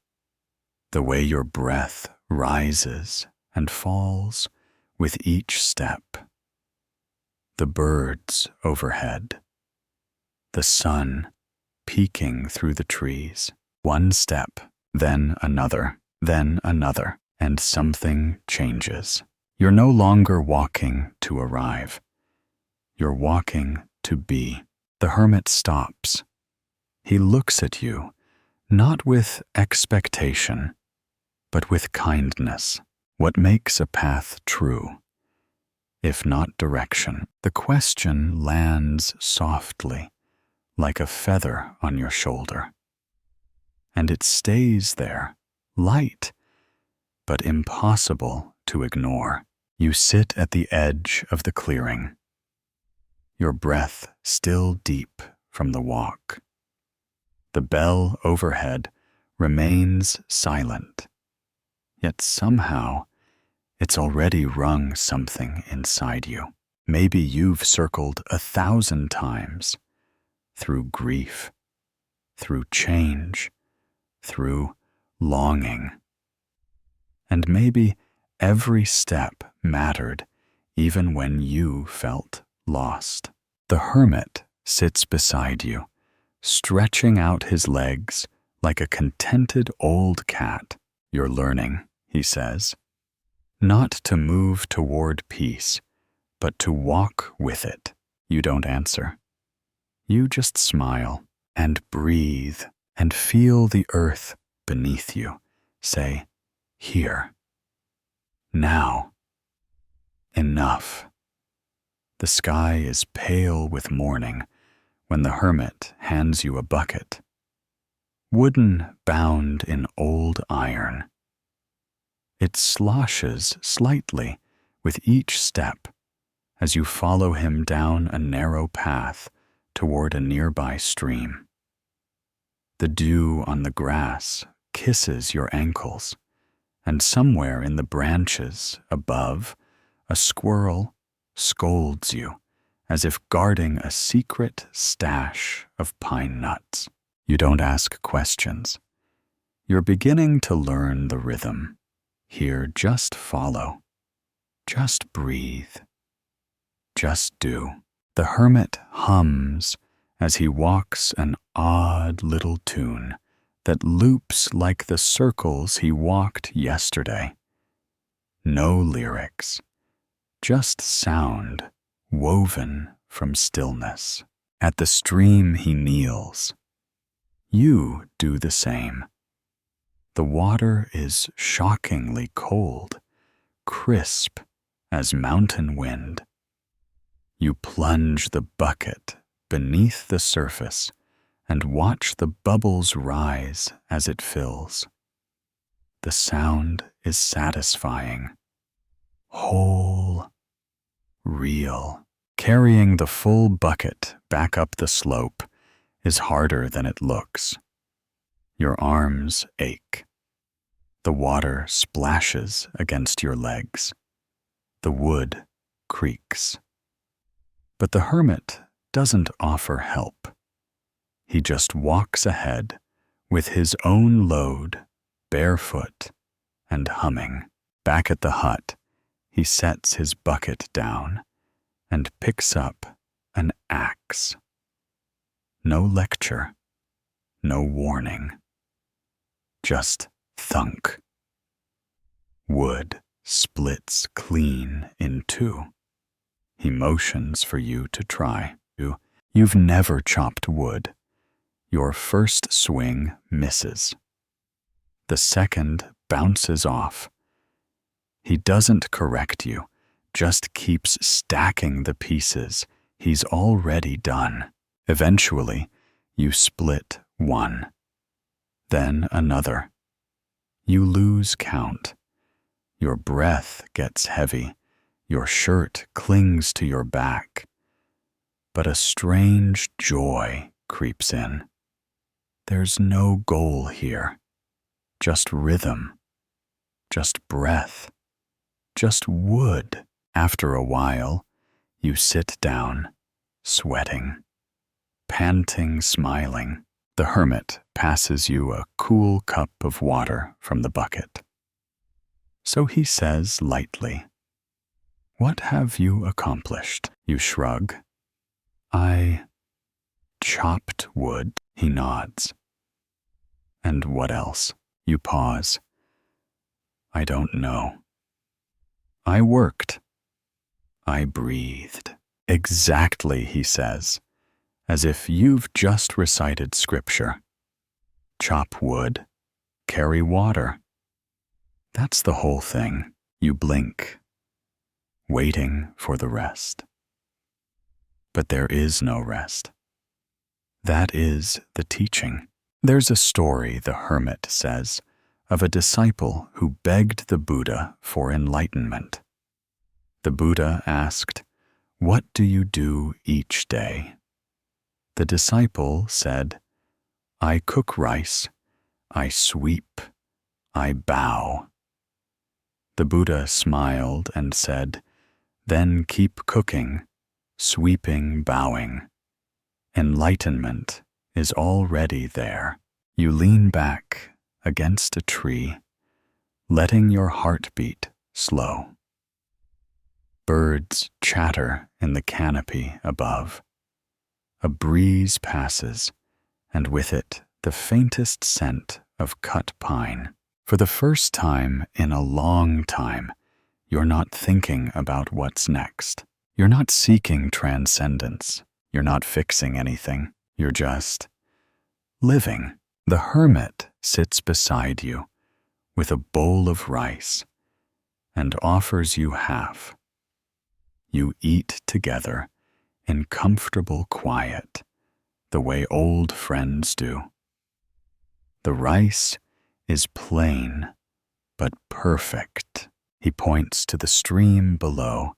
the way your breath rises and falls with each step. The birds overhead, the sun peeking through the trees. One step, then another, and something changes. You're no longer walking to arrive. You're walking to be. The hermit stops. He looks at you, not with expectation, but with kindness. What makes a path true, if not direction? The question lands softly, like a feather on your shoulder. And it stays there, light, but impossible to ignore. You sit at the edge of the clearing, your breath still deep from the walk. The bell overhead remains silent, yet somehow it's already rung something inside you. Maybe you've circled 1,000 times, through grief, through change, through longing. And maybe every step mattered even when you felt lost. The hermit sits beside you, stretching out his legs like a contented old cat. You're learning, he says, not to move toward peace, but to walk with it. You don't answer. You just smile and breathe and feel the earth beneath you. Say, here. Now. Enough. The sky is pale with morning when the hermit hands you a bucket, wooden bound in old iron. It sloshes slightly with each step as you follow him down a narrow path toward a nearby stream. The dew on the grass kisses your ankles, and somewhere in the branches above, a squirrel scolds you as if guarding a secret stash of pine nuts. You don't ask questions. You're beginning to learn the rhythm. Here, just follow. Just breathe. Just do. The hermit hums as he walks an odd little tune that loops like the circles he walked yesterday. No lyrics, just sound woven from stillness. At the stream he kneels. You do the same. The water is shockingly cold, crisp as mountain wind. You plunge the bucket beneath the surface and watch the bubbles rise as it fills. The sound is satisfying, whole, real. Carrying the full bucket back up the slope is harder than it looks. Your arms ache. The water splashes against your legs. The wood creaks. But the hermit doesn't offer help. He just walks ahead with his own load, barefoot and humming. Back at the hut, he sets his bucket down and picks up an axe. No lecture, no warning. Just thunk. Wood splits clean in two. He motions for you to try. You've never chopped wood. Your first swing misses. The second bounces off. He doesn't correct you, just keeps stacking the pieces he's already done. Eventually, you split one, then another. You lose count. Your breath gets heavy. Your shirt clings to your back. But a strange joy creeps in. There's no goal here. Just rhythm. Just breath. Just wood. After a while, you sit down, sweating, panting, smiling. The hermit passes you a cool cup of water from the bucket. So he says lightly, "What have you accomplished?" You shrug. "I chopped wood," he nods. "And what else?" You pause. "I don't know. I worked. I breathed." Exactly, he says, as if you've just recited scripture. Chop wood, carry water. That's the whole thing. You blink, waiting for the rest. But there is no rest. That is the teaching. There's a story, the Hermit says, of a disciple who begged the Buddha for enlightenment. The Buddha asked, "What do you do each day?" The disciple said, "I cook rice, I sweep, I bow." The Buddha smiled and said, "Then keep cooking, sweeping, bowing. Enlightenment is already there. You lean back against a tree, letting your heartbeat slow. Birds chatter in the canopy above. A breeze passes, and with it the faintest scent of cut pine. For the first time in a long time, you're not thinking about what's next. You're not seeking transcendence. You're not fixing anything. You're just living. The hermit sits beside you with a bowl of rice and offers you half. You eat together in comfortable quiet, the way old friends do. The rice is plain but perfect. He points to the stream below,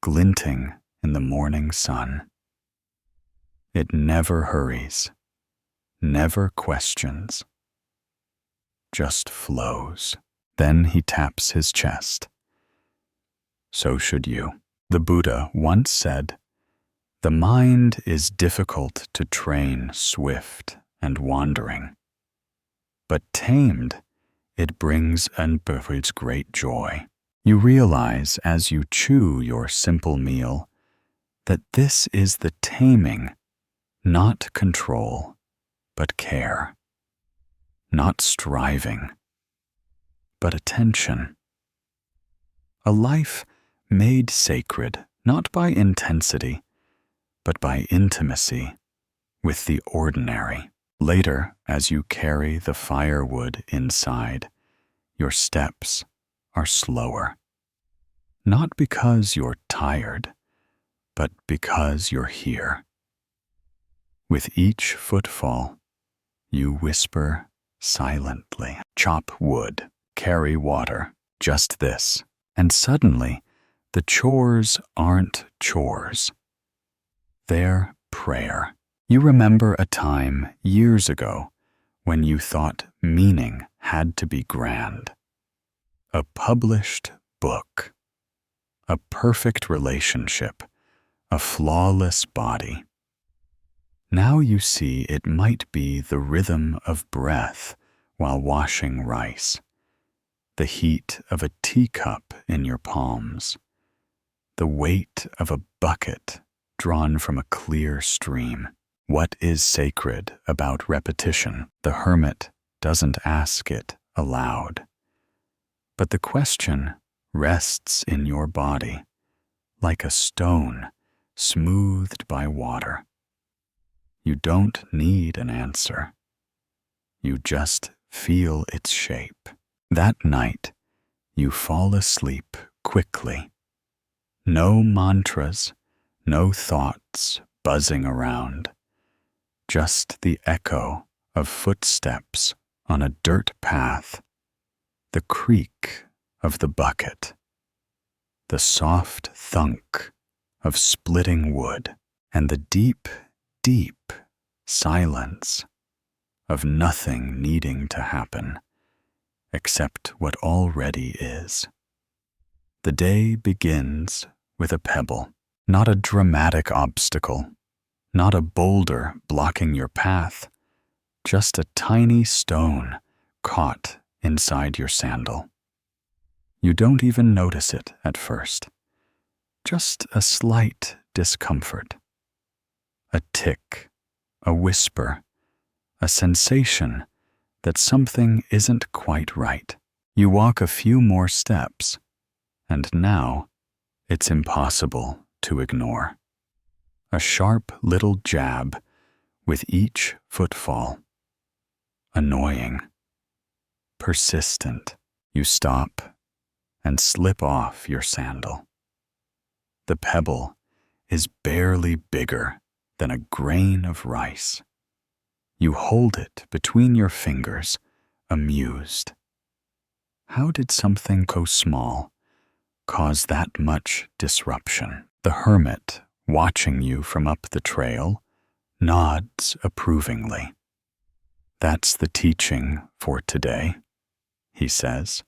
glinting in the morning sun. It never hurries, never questions, just flows. Then he taps his chest. So should you. The Buddha once said, "The mind is difficult to train swift and wandering, but tamed, it brings and provides great joy." You realize as you chew your simple meal that this is the taming, not control, but care. Not striving, but attention. A life made sacred not by intensity, but by intimacy with the ordinary. Later, as you carry the firewood inside, your steps are slower. Not because you're tired, but because you're here. With each footfall, you whisper silently, "Chop wood, carry water, just this." And suddenly, the chores aren't chores. They're prayer. You remember a time years ago when you thought meaning had to be grand. A published book, a perfect relationship, a flawless body. Now you see it might be the rhythm of breath while washing rice, the heat of a teacup in your palms, the weight of a bucket drawn from a clear stream. What is sacred about repetition? The hermit doesn't ask it aloud, but the question rests in your body like a stone smoothed by water. You don't need an answer. You just feel its shape. That night, you fall asleep quickly. No mantras, no thoughts buzzing around. Just the echo of footsteps on a dirt path, the creak of the bucket, the soft thunk of splitting wood, and the deep, deep silence of nothing needing to happen except what already is. The day begins with a pebble, not a dramatic obstacle, not a boulder blocking your path, just a tiny stone caught inside your sandal. You don't even notice it at first, just a slight discomfort. A tick, a whisper, a sensation that something isn't quite right. You walk a few more steps, and now it's impossible to ignore. a sharp little jab with each footfall. Annoying. Persistent. You stop and slip off your sandal. The pebble is barely bigger than a grain of rice. You hold it between your fingers, amused. How did something so small cause that much disruption? The hermit, watching you from up the trail, nods approvingly. That's the teaching for today, he says,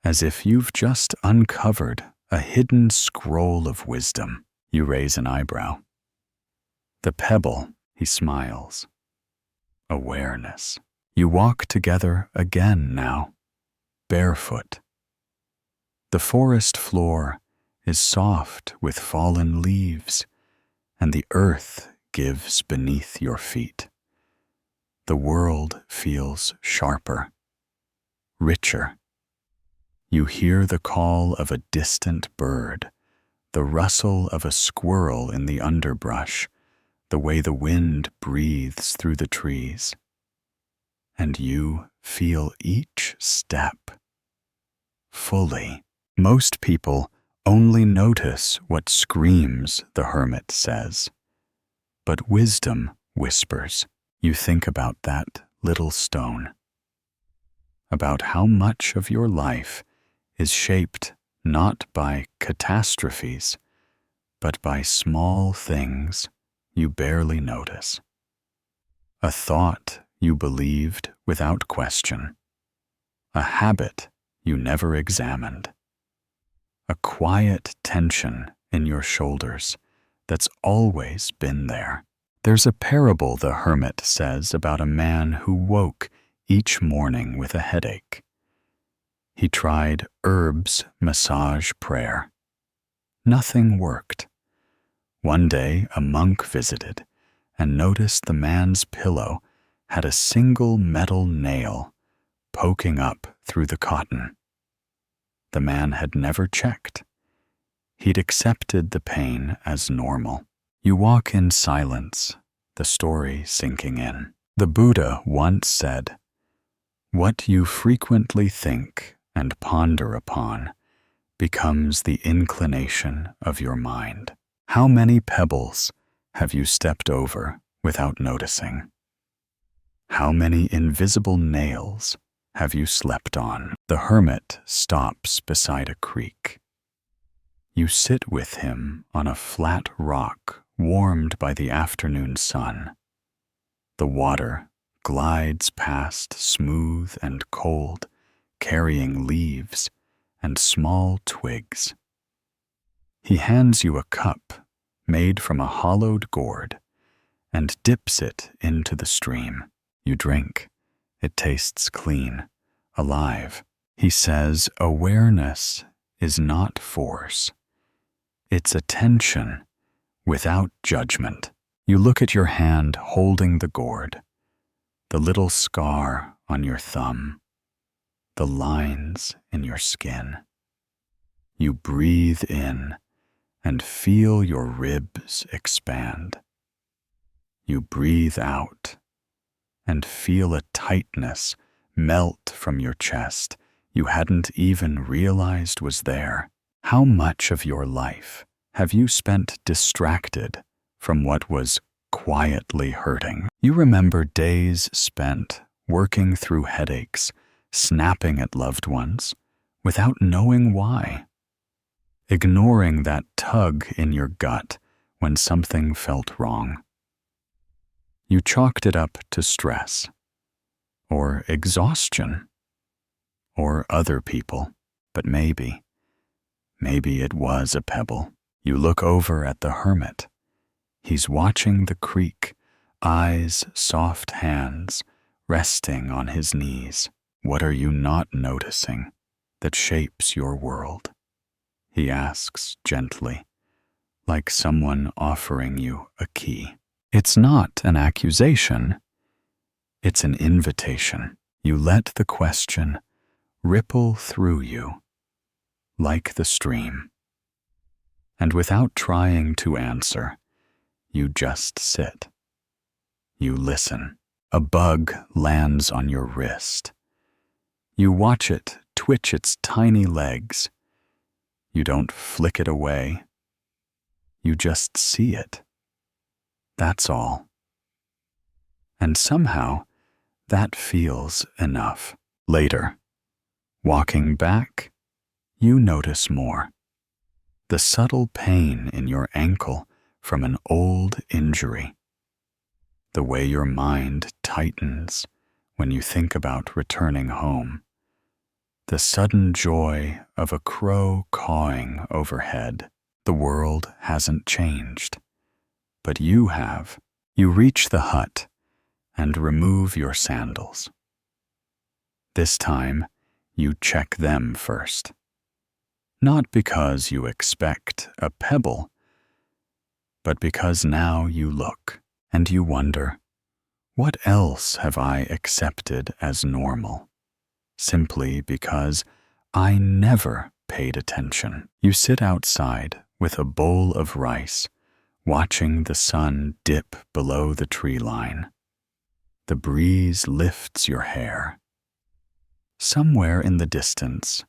as if you've just uncovered a hidden scroll of wisdom. You raise an eyebrow. The pebble, he smiles. Awareness. You walk together again now, barefoot. The forest floor is soft with fallen leaves, and the earth gives beneath your feet. The world feels sharper, richer. You hear the call of a distant bird, the rustle of a squirrel in the underbrush, the way the wind breathes through the trees. And you feel each step fully. Most people only notice what screams, the hermit says. But wisdom whispers. You think about that little stone, about how much of your life is shaped not by catastrophes, but by small things you barely notice. A thought you believed without question, a habit you never examined, a quiet tension in your shoulders that's always been there. There's a parable the hermit says about a man who woke each morning with a headache. He tried herbs massage prayer. Nothing worked. One day a monk visited and noticed the man's pillow had a single metal nail poking up through the cotton. The man had never checked. He'd accepted the pain as normal. You walk in silence, the story sinking in. The Buddha once said, "What you frequently think and ponder upon becomes the inclination of your mind." How many pebbles have you stepped over without noticing? How many invisible nails have you slept on? The hermit stops beside a creek. You sit with him on a flat rock warmed by the afternoon sun. The water glides past smooth and cold, carrying leaves and small twigs. He hands you a cup made from a hollowed gourd and dips it into the stream. You drink. It tastes clean, alive. He says awareness is not force. It's attention without judgment. You look at your hand holding the gourd, the little scar on your thumb, the lines in your skin. You breathe in and feel your ribs expand. You breathe out and feel a tightness melt from your chest you hadn't even realized was there. How much of your life have you spent distracted from what was quietly hurting? You remember days spent working through headaches, snapping at loved ones, without knowing why. Ignoring that tug in your gut when something felt wrong. You chalked it up to stress, or exhaustion, or other people, but maybe it was a pebble. You look over at the hermit. He's watching the creek, eyes, soft hands, resting on his knees. What are you not noticing that shapes your world? He asks gently, like someone offering you a key. It's not an accusation. It's an invitation. You let the question ripple through you, like the stream. And without trying to answer, you just sit. You listen. A bug lands on your wrist. You watch it twitch its tiny legs. You don't flick it away. You just see it. That's all. And somehow, that feels enough. Later, walking back, you notice more. The subtle pain in your ankle from an old injury. The way your mind tightens when you think about returning home. The sudden joy of a crow cawing overhead. The world hasn't changed, but you have. You reach the hut and remove your sandals. This time, you check them first. Not because you expect a pebble, but because now you look and you wonder, what else have I accepted as normal? Simply because I never paid attention. You sit outside with a bowl of rice, watching the sun dip below the tree line. The breeze lifts your hair. Somewhere in the distance,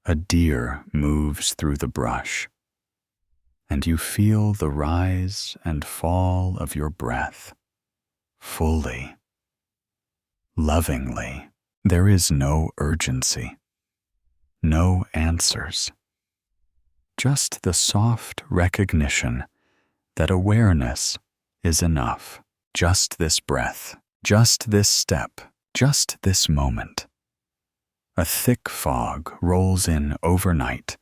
a deer moves through the brush, and you feel the rise and fall of your breath, fully, lovingly. There is no urgency, no answers, just the soft recognition that awareness is enough, just this breath, just this step, just this moment. A thick fog rolls in overnight,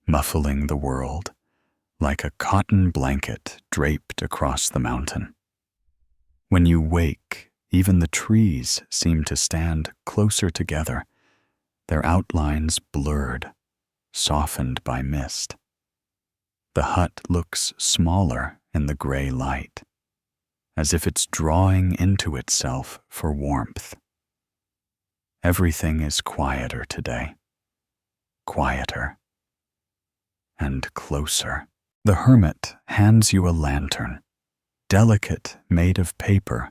muffling the world, like a cotton blanket draped across the mountain. When you wake, even the trees seem to stand closer together, their outlines blurred, softened by mist. The hut looks smaller in the gray light, as if it's drawing into itself for warmth. Everything is quieter today, quieter and closer. The hermit hands you a lantern, delicate, made of paper,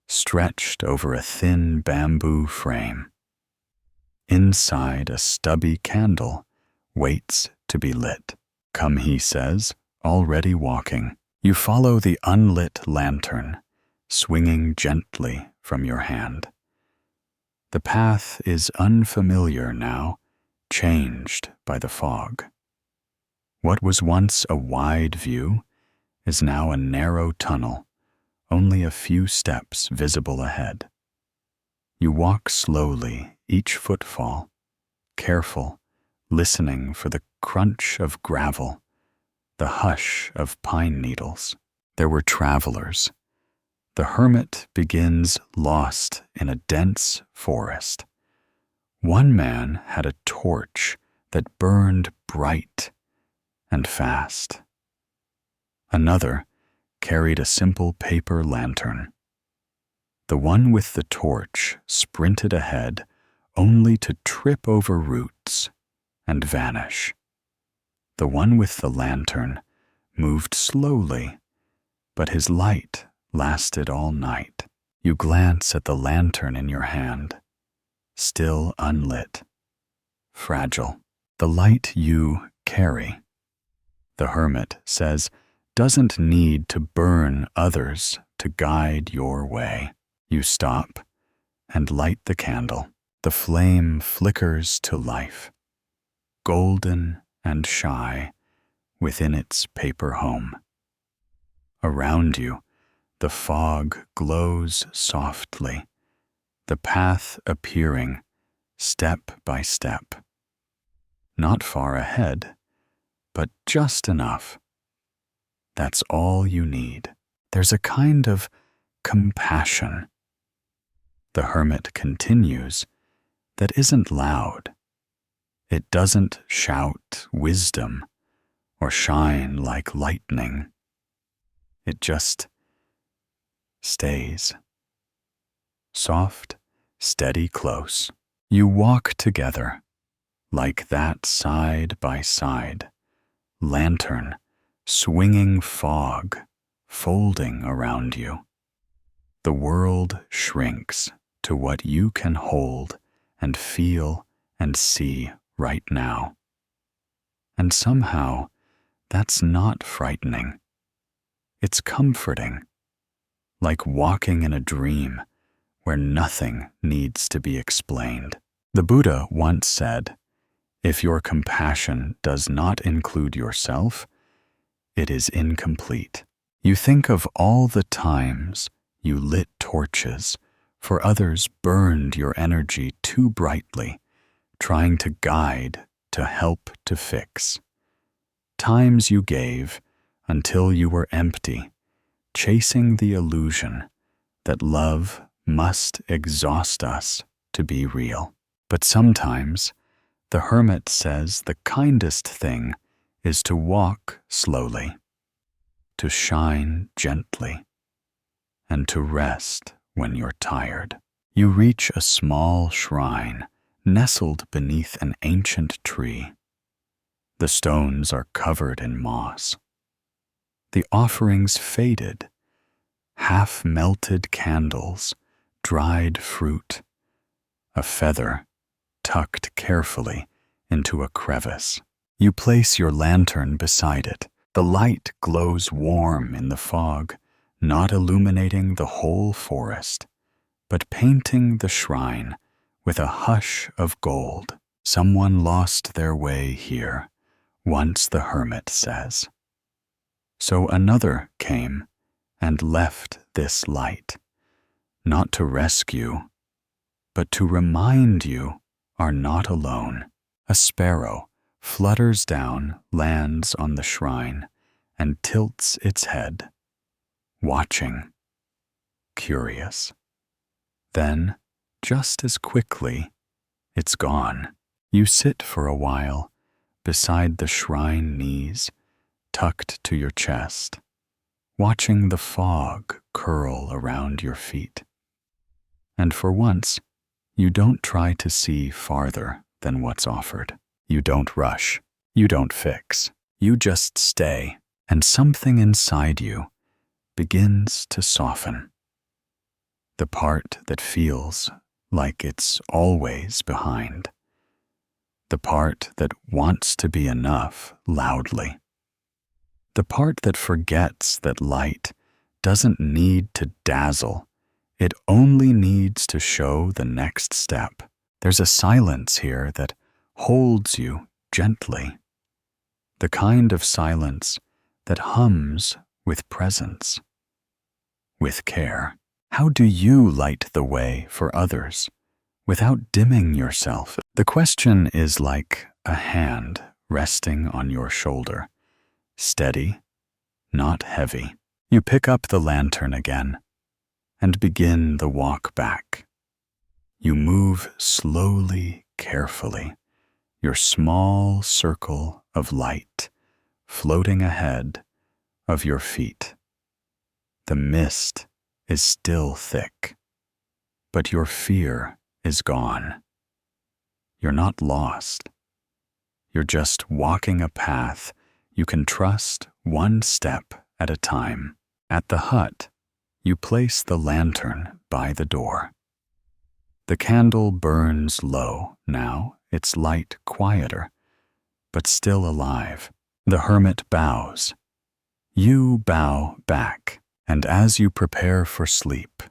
stretched over a thin bamboo frame. Inside, a stubby candle waits to be lit. Come, he says, already walking. You follow the unlit lantern, swinging gently from your hand. The path is unfamiliar now, changed by the fog. What was once a wide view is now a narrow tunnel, only a few steps visible ahead. You walk slowly, each footfall, careful, listening for the crunch of gravel, the hush of pine needles. There were travelers. The hermit begins lost in a dense forest. One man had a torch that burned bright and fast. Another carried a simple paper lantern. The one with the torch sprinted ahead only to trip over roots and vanish. The one with the lantern moved slowly, but his light lasted all night. You glance at the lantern in your hand, still unlit, fragile. The light you carry, the hermit says, doesn't need to burn others to guide your way. You stop and light the candle. The flame flickers to life, golden and shy within its paper home. Around you, the fog glows softly, the path appearing step by step. Not far ahead, but just enough. That's all you need. There's a kind of compassion. The hermit continues, that isn't loud. It doesn't shout wisdom or shine like lightning. It just stays. Soft, steady, close. You walk together, like that, side by side. Lantern, swinging fog, folding around you. The world shrinks to what you can hold and feel and see right now. And somehow, that's not frightening. It's comforting, like walking in a dream where nothing needs to be explained. The Buddha once said, "If your compassion does not include yourself, it is incomplete." You think of all the times you lit torches for others, burned your energy too brightly, trying to guide, to help, to fix. Times you gave until you were empty, chasing the illusion that love must exhaust us to be real. But sometimes, the hermit says the kindest thing is to walk slowly, to shine gently, and to rest when you're tired. You reach a small shrine nestled beneath an ancient tree. The stones are covered in moss. The offerings faded, half-melted candles, dried fruit, a feather tucked carefully into a crevice. You place your lantern beside it. The light glows warm in the fog, not illuminating the whole forest, but painting the shrine with a hush of gold. Someone lost their way here, once the hermit says. So another came and left this light, not to rescue, but to remind you are not alone. A sparrow flutters down, lands on the shrine, and tilts its head, watching, curious. Then, just as quickly, it's gone. You sit for a while, beside the shrine knees, tucked to your chest, watching the fog curl around your feet. And for once, you don't try to see farther than what's offered. You don't rush. You don't fix. You just stay, and something inside you begins to soften. The part that feels like it's always behind. The part that wants to be enough loudly. The part that forgets that light doesn't need to dazzle. It only needs to show the next step. There's a silence here that holds you gently. The kind of silence that hums with presence, with care. How do you light the way for others without dimming yourself? The question is like a hand resting on your shoulder, steady, not heavy. You pick up the lantern again and begin the walk back. You move slowly, carefully, your small circle of light floating ahead of your feet. The mist is still thick, but your fear is gone. You're not lost. You're just walking a path you can trust one step at a time. At the hut, you place the lantern by the door. The candle burns low now, its light quieter, but still alive. The hermit bows. You bow back, and as you prepare for sleep,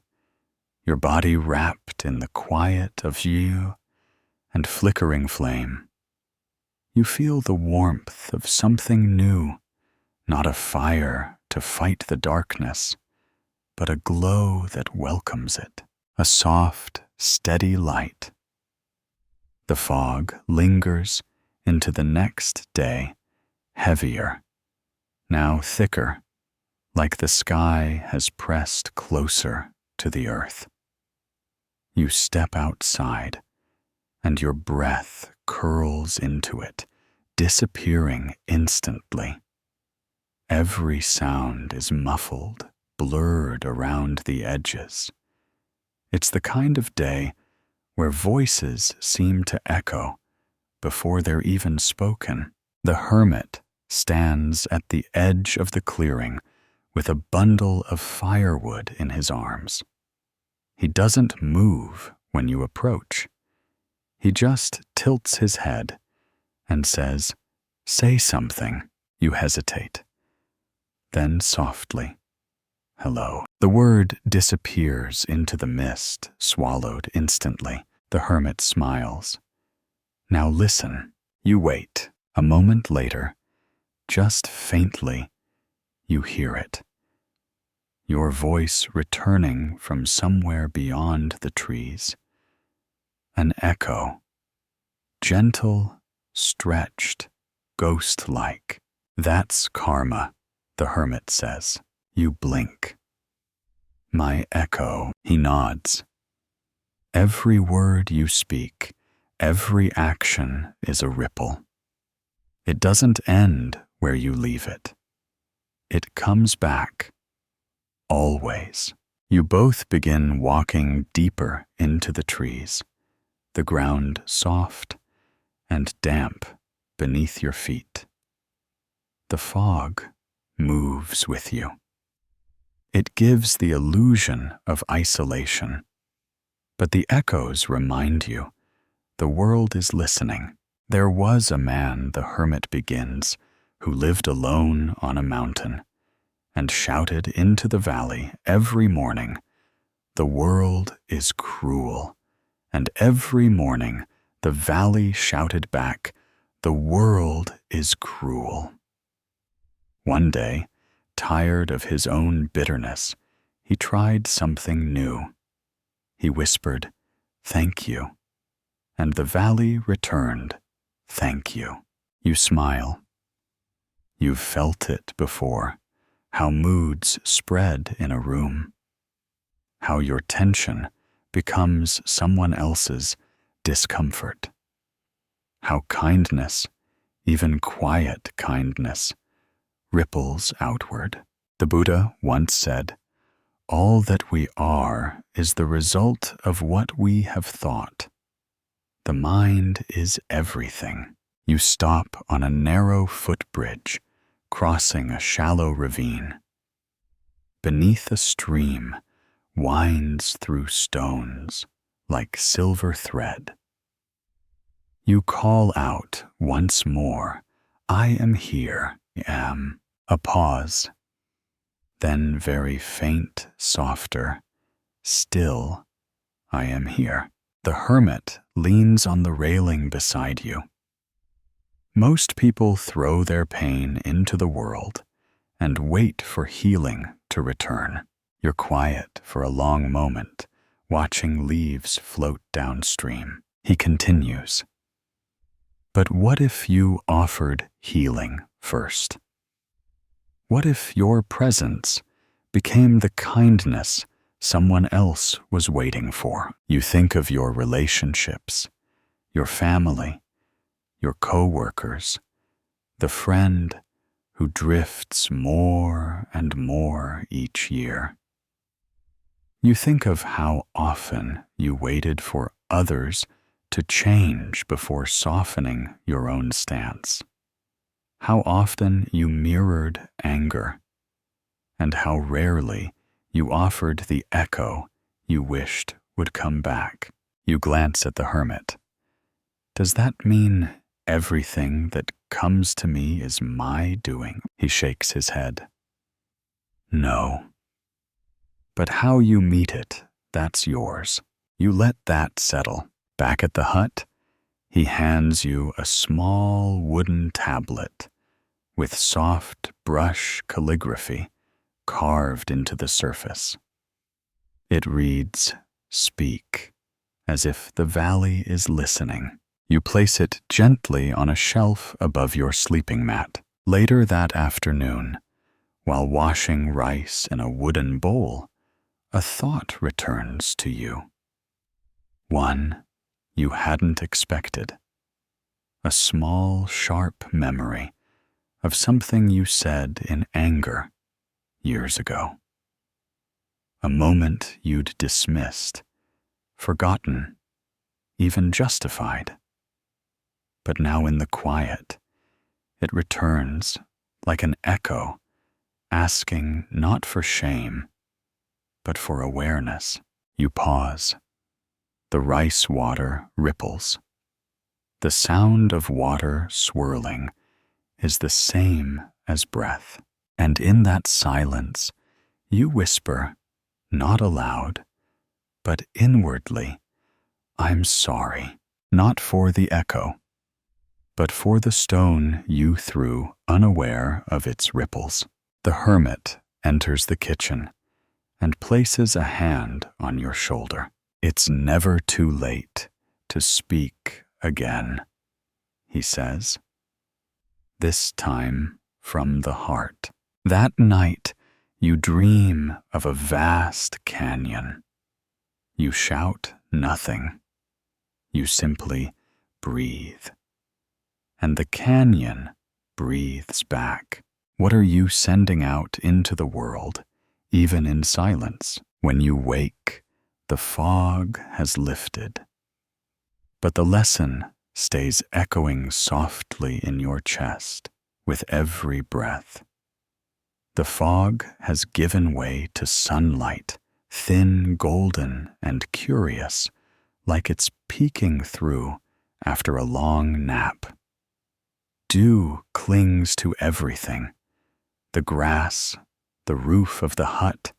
your body wrapped in the quiet of you and flickering flame, you feel the warmth of something new, not a fire to fight the darkness, but a glow that welcomes it, a soft, steady light. The fog lingers into the next day, heavier, now thicker, like the sky has pressed closer to the earth. You step outside, and your breath curls into it, disappearing instantly. Every sound is muffled, blurred around the edges. It's the kind of day where voices seem to echo before they're even spoken. The hermit stands at the edge of the clearing with a bundle of firewood in his arms. He doesn't move when you approach. He just tilts his head and says, "Say something." You hesitate. Then softly, "Hello." The word disappears into the mist, swallowed instantly. The hermit smiles. "Now listen." You wait. A moment later, just faintly, you hear it. Your voice returning from somewhere beyond the trees. An echo. Gentle, stretched, ghost-like. "That's karma," the hermit says. You blink. "My echo," he nods. Every word you speak, every action is a ripple. It doesn't end where you leave it. It comes back. Always. You both begin walking deeper into the trees, the ground soft and damp beneath your feet. The fog moves with you. It gives the illusion of isolation, but the echoes remind you the world is listening. There was a man, the hermit begins, who lived alone on a mountain and shouted into the valley every morning, "The world is cruel." And every morning the valley shouted back, "The world is cruel." One day, tired of his own bitterness, he tried something new. He whispered, "Thank you." And the valley returned, "Thank you." You smile. You've felt it before, how moods spread in a room, how your tension becomes someone else's discomfort, how kindness, even quiet kindness, ripples outward. The Buddha once said, "All that we are is the result of what we have thought. The mind is everything." You stop on a narrow footbridge, crossing a shallow ravine. Beneath a stream winds through stones like silver thread. You call out once more, "I am here, I am." A pause. Then very faint, softer, "Still, I am here." The hermit leans on the railing beside you. Most people throw their pain into the world and wait for healing to return. You're quiet for a long moment, watching leaves float downstream. He continues, "But what if you offered healing first? What if your presence became the kindness someone else was waiting for?" You think of your relationships, your family, your co-workers, the friend who drifts more and more each year. You think of how often you waited for others to change before softening your own stance, how often you mirrored anger, and how rarely you offered the echo you wished would come back. You glance at the hermit. "Does that mean everything that comes to me is my doing?" He shakes his head. "No. But how you meet it, that's yours. You let that settle." Back at the hut, he hands you a small wooden tablet with soft brush calligraphy carved into the surface. It reads, "Speak," as if the valley is listening. You place it gently on a shelf above your sleeping mat. Later that afternoon, while washing rice in a wooden bowl, a thought returns to you. One you hadn't expected. A small, sharp memory of something you said in anger years ago. A moment you'd dismissed, forgotten, even justified. But now in the quiet, it returns like an echo, asking not for shame, but for awareness. You pause. The rice water ripples. The sound of water swirling is the same as breath. And in that silence, you whisper, not aloud, but inwardly, I'm sorry, not for the echo, but for the stone you threw unaware of its ripples. The hermit enters the kitchen and places a hand on your shoulder. It's never too late to speak again, he says. This time from the heart. That night, you dream of a vast canyon. You shout nothing. You simply breathe. And the canyon breathes back. What are you sending out into the world, even in silence? When you wake, the fog has lifted. But the lesson stays echoing softly in your chest with every breath. The fog has given way to sunlight, thin, golden, and curious, like it's peeking through after a long nap. Dew clings to everything, the grass, the roof of the hut,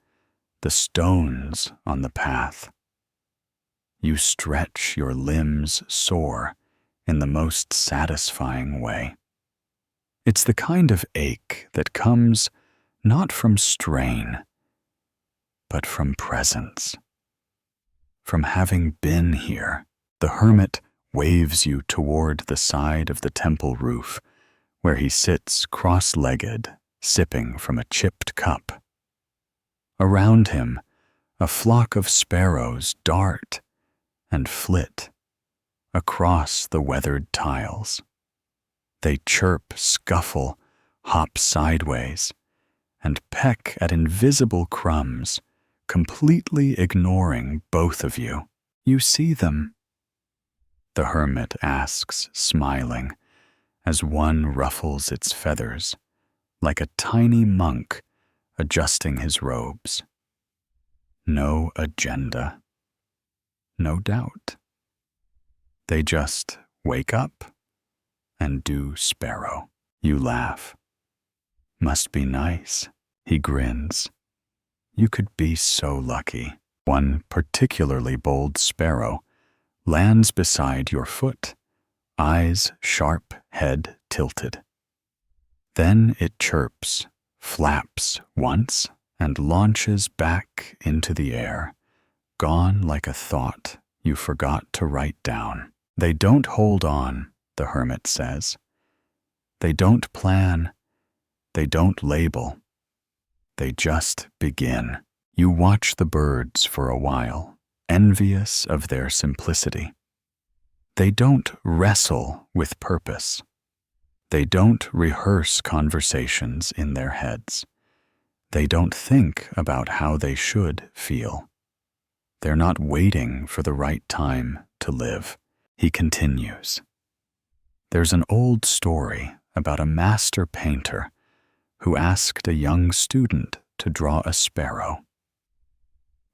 the stones on the path. You stretch your limbs sore in the most satisfying way. It's the kind of ache that comes not from strain, but from presence. From having been here, the hermit waves you toward the side of the temple roof, where he sits cross-legged, sipping from a chipped cup. Around him, a flock of sparrows dart and flit across the weathered tiles. They chirp, scuffle, hop sideways, and peck at invisible crumbs, completely ignoring both of you. You see them? The hermit asks, smiling, as one ruffles its feathers, like a tiny monk adjusting his robes. No agenda. No doubt. They just wake up and do sparrow. You laugh. Must be nice. He grins. You could be so lucky. One particularly bold sparrow lands beside your foot, eyes sharp, head tilted. Then it chirps, flaps once, and launches back into the air, gone like a thought you forgot to write down. They don't hold on, the hermit says. They don't plan. They don't label. They just begin. You watch the birds for a while, envious of their simplicity. They don't wrestle with purpose. They don't rehearse conversations in their heads. They don't think about how they should feel. They're not waiting for the right time to live. He continues. There's an old story about a master painter who asked a young student to draw a sparrow.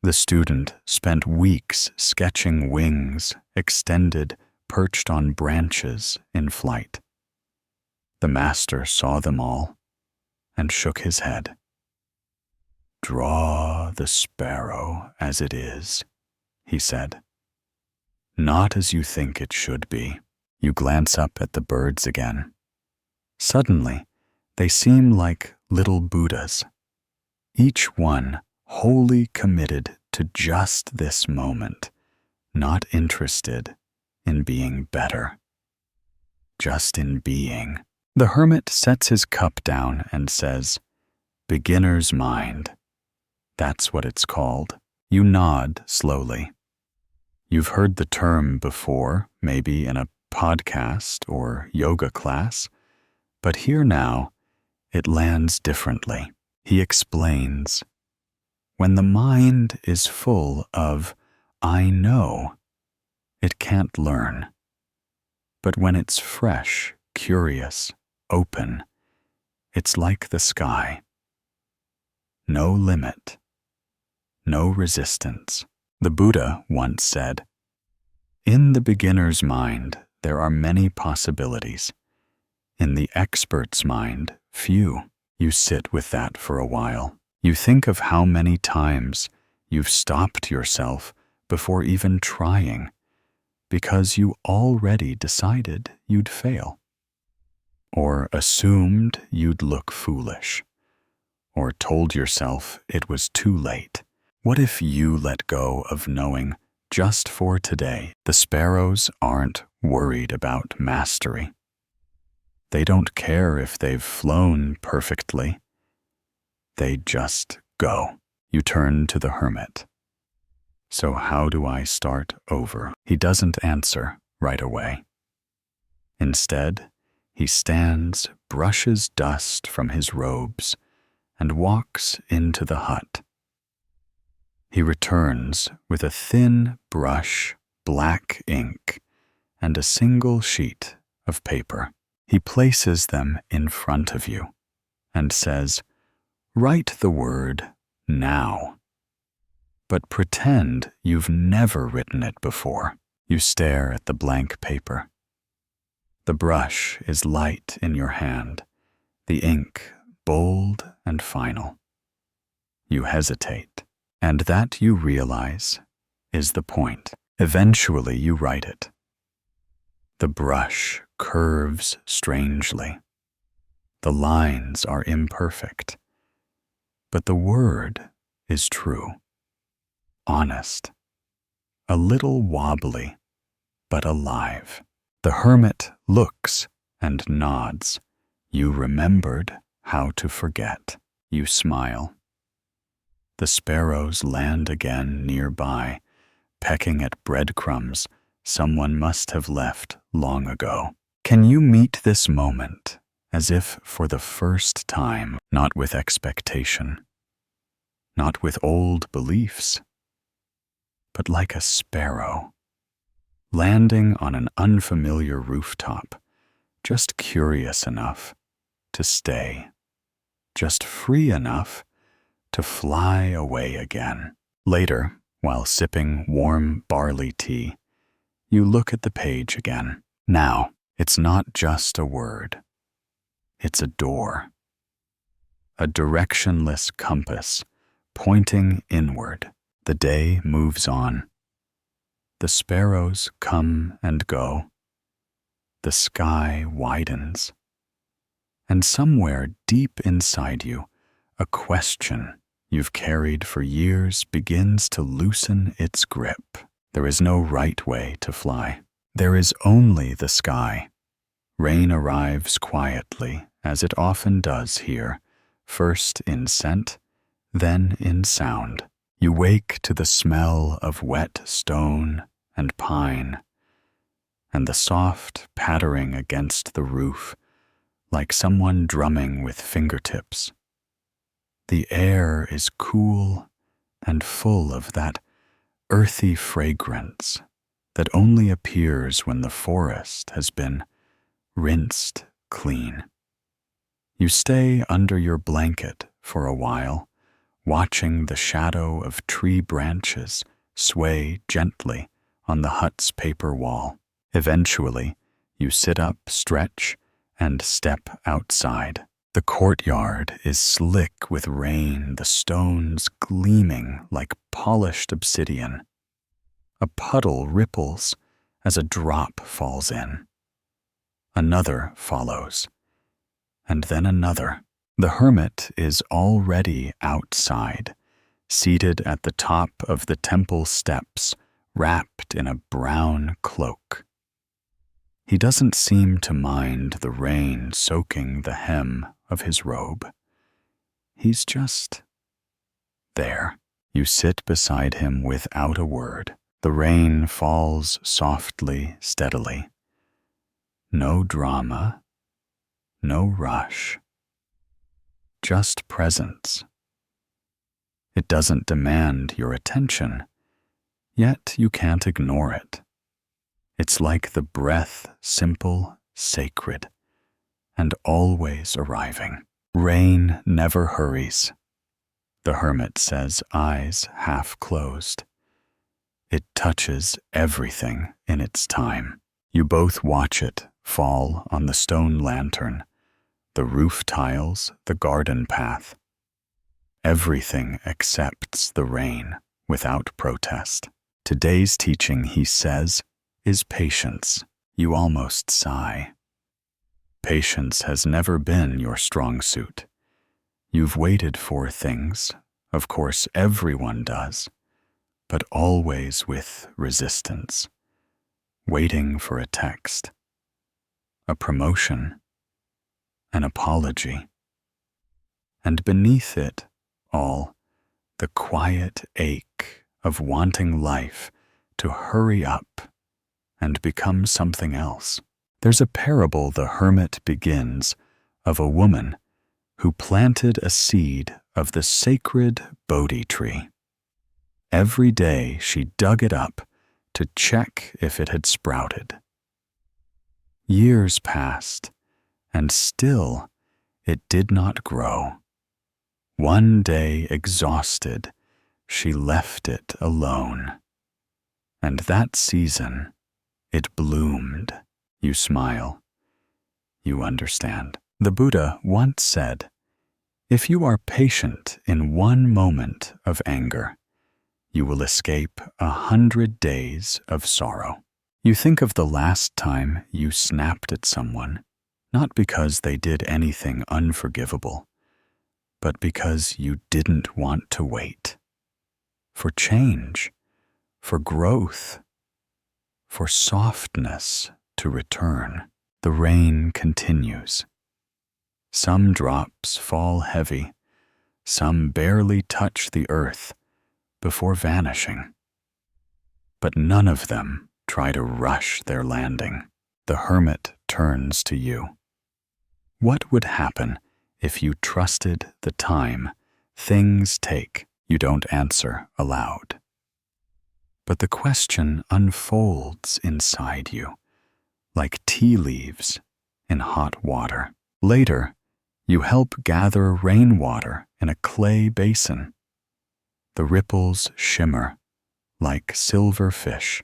The student spent weeks sketching wings extended, perched on branches in flight. The master saw them all and shook his head. Draw the sparrow as it is, he said. Not as you think it should be. You glance up at the birds again. Suddenly, they seem like little Buddhas, each one wholly committed to just this moment, not interested in being better, just in being. The hermit sets his cup down and says, "Beginner's mind." That's what it's called. You nod slowly. You've heard the term before, maybe in a podcast or yoga class, but here now, it lands differently. He explains, when the mind is full of "I know," it can't learn. But when it's fresh, curious, open, it's like the sky. no limit, no resistance. The Buddha once said, "In the beginner's mind, there are many possibilities. In the expert's mind, few." You sit with that for a while. You think of how many times you've stopped yourself before even trying because you already decided you'd fail, or assumed you'd look foolish, or told yourself it was too late. What if you let go of knowing just for today? The sparrows aren't worried about mastery. They don't care if they've flown perfectly. They just go. You turn to the hermit. "So how do I start over?" He doesn't answer right away. Instead, he stands, brushes dust from his robes, and walks into the hut. He returns with a thin brush, black ink, and a single sheet of paper. He places them in front of you and says, "Write the word now, but pretend you've never written it before." You stare at the blank paper. The brush is light in your hand, the ink bold and final. You hesitate, and that, you realize, is the point. Eventually you write it. The brush curves strangely. The lines are imperfect, but the word is true, honest, a little wobbly, but alive. The hermit looks and nods. You remembered how to forget. You smile. The sparrows land again nearby, pecking at breadcrumbs someone must have left long ago. Can you meet this moment as if for the first time, not with expectation, not with old beliefs, but like a sparrow, landing on an unfamiliar rooftop, just curious enough to stay, just free enough to fly away again. Later, while sipping warm barley tea, you look at the page again. Now, it's not just a word. It's a door. A directionless compass pointing inward. The day moves on. The sparrows come and go. The sky widens. And somewhere deep inside you, a question you've carried for years begins to loosen its grip. There is no right way to fly. There is only the sky. Rain arrives quietly, as it often does here, first in scent, then in sound. You wake to the smell of wet stone and pine, and the soft pattering against the roof, like someone drumming with fingertips. The air is cool and full of that earthy fragrance that only appears when the forest has been rinsed clean. You stay under your blanket for a while, watching the shadow of tree branches sway gently on the hut's paper wall. Eventually, you sit up, stretch, and step outside. The courtyard is slick with rain, the stones gleaming like polished obsidian. A puddle ripples as a drop falls in. Another follows, and then another. The hermit is already outside, seated at the top of the temple steps, wrapped in a brown cloak. He doesn't seem to mind the rain soaking the hem of his robe. He's just there. You sit beside him without a word. The rain falls softly, steadily. No drama, no rush. Just presence. It doesn't demand your attention, yet you can't ignore it. It's like the breath, simple, sacred, and always arriving. Rain never hurries. the hermit says, eyes half closed. It touches everything in its time. You both watch it fall on the stone lantern, the roof tiles, the garden path. Everything accepts the rain without protest. Today's teaching, he says, is patience. You almost sigh. Patience has never been your strong suit. You've waited for things, of course everyone does, but always with resistance, waiting for a text, a promotion, an apology, and beneath it all, the quiet ache of wanting life to hurry up and become something else. There's a parable the hermit begins of a woman who planted a seed of the sacred Bodhi tree. Every day she dug it up to check if it had sprouted. Years passed, and still it did not grow. One day, exhausted, she left it alone. And that season, it bloomed. You smile. You understand. The Buddha once said, "If you are patient in one moment of anger, you will escape 100 days of sorrow." You think of the last time you snapped at someone, not because they did anything unforgivable, but because you didn't want to wait. For change, for growth, for softness to return. The rain continues. Some drops fall heavy, some barely touch the earth before vanishing. But none of them try to rush their landing. The hermit turns to you. What would happen if you trusted the time things take? You don't answer aloud. But the question unfolds inside you, like tea leaves in hot water. Later, you help gather rainwater in a clay basin. The ripples shimmer like silver fish.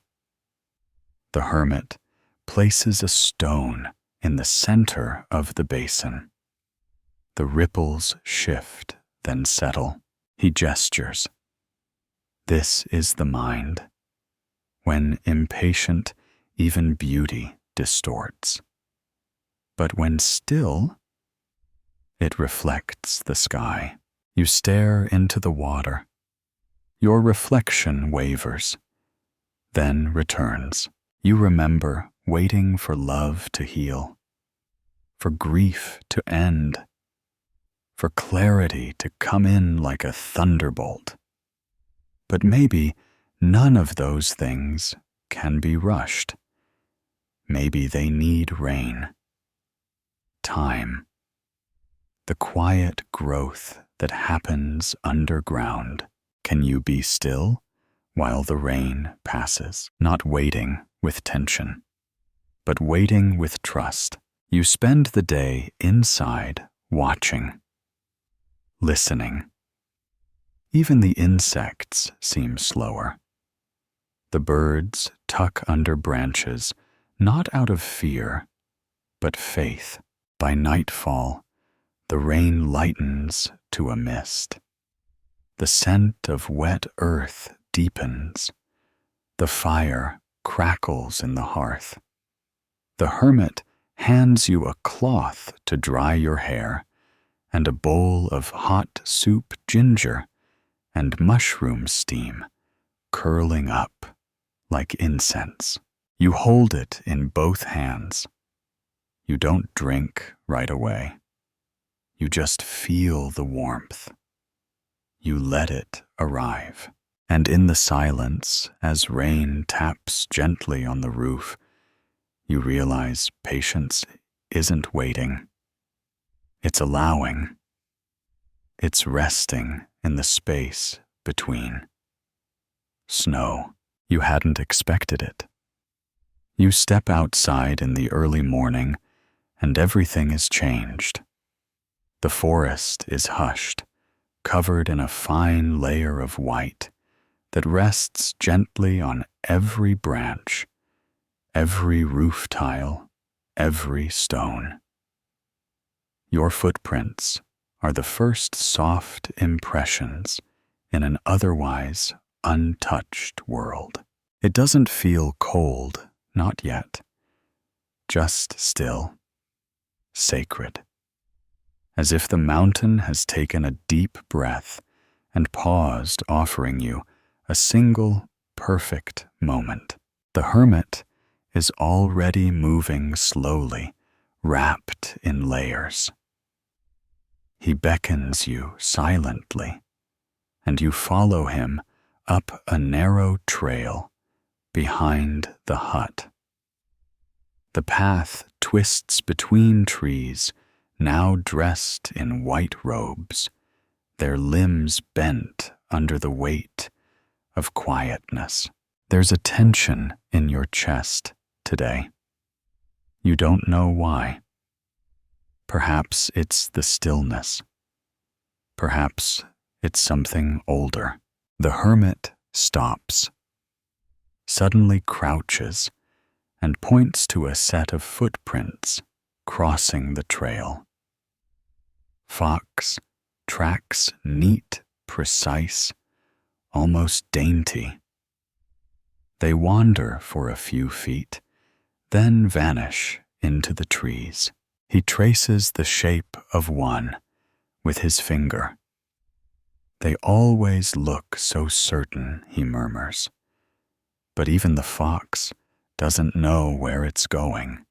The hermit places a stone in the center of the basin. The ripples shift, then settle. He gestures. This is the mind. When impatient, even beauty distorts. But when still, it reflects the sky. You stare into the water. Your reflection wavers, then returns. You remember waiting for love to heal, for grief to end, for clarity to come in like a thunderbolt. But maybe none of those things can be rushed. Maybe they need rain, time, the quiet growth that happens underground. Can you be still while the rain passes? Not waiting with tension, but waiting with trust. You spend the day inside, watching, listening. Even the insects seem slower. The birds tuck under branches, not out of fear, but faith. By nightfall, the rain lightens to a mist. The scent of wet earth deepens. The fire crackles in the hearth. The hermit hands you a cloth to dry your hair and a bowl of hot soup ginger and mushroom steam curling up like incense. You hold it in both hands. You don't drink right away. You just feel the warmth. You let it arrive. And in the silence, as rain taps gently on the roof, you realize patience isn't waiting. It's allowing. It's resting in the space between. Snow. You hadn't expected it. You step outside in the early morning, and everything is changed. The forest is hushed, covered in a fine layer of white that rests gently on every branch, every roof tile, every stone. Your footprints are the first soft impressions in an otherwise untouched world. It doesn't feel cold, not yet, just still, sacred, as if the mountain has taken a deep breath and paused, offering you a single perfect moment. The hermit is already moving slowly, wrapped in layers. He beckons you silently, and you follow him up a narrow trail behind the hut. The path twists between trees, now dressed in white robes, their limbs bent under the weight of quietness. There's a tension in your chest today. You don't know why. Perhaps it's the stillness. Perhaps it's something older. The hermit stops, suddenly crouches, and points to a set of footprints crossing the trail. Fox tracks neat, precise, almost dainty. They wander for a few feet, then vanish into the trees. He traces the shape of one with his finger. They always look so certain, he murmurs. But even the fox doesn't know where it's going.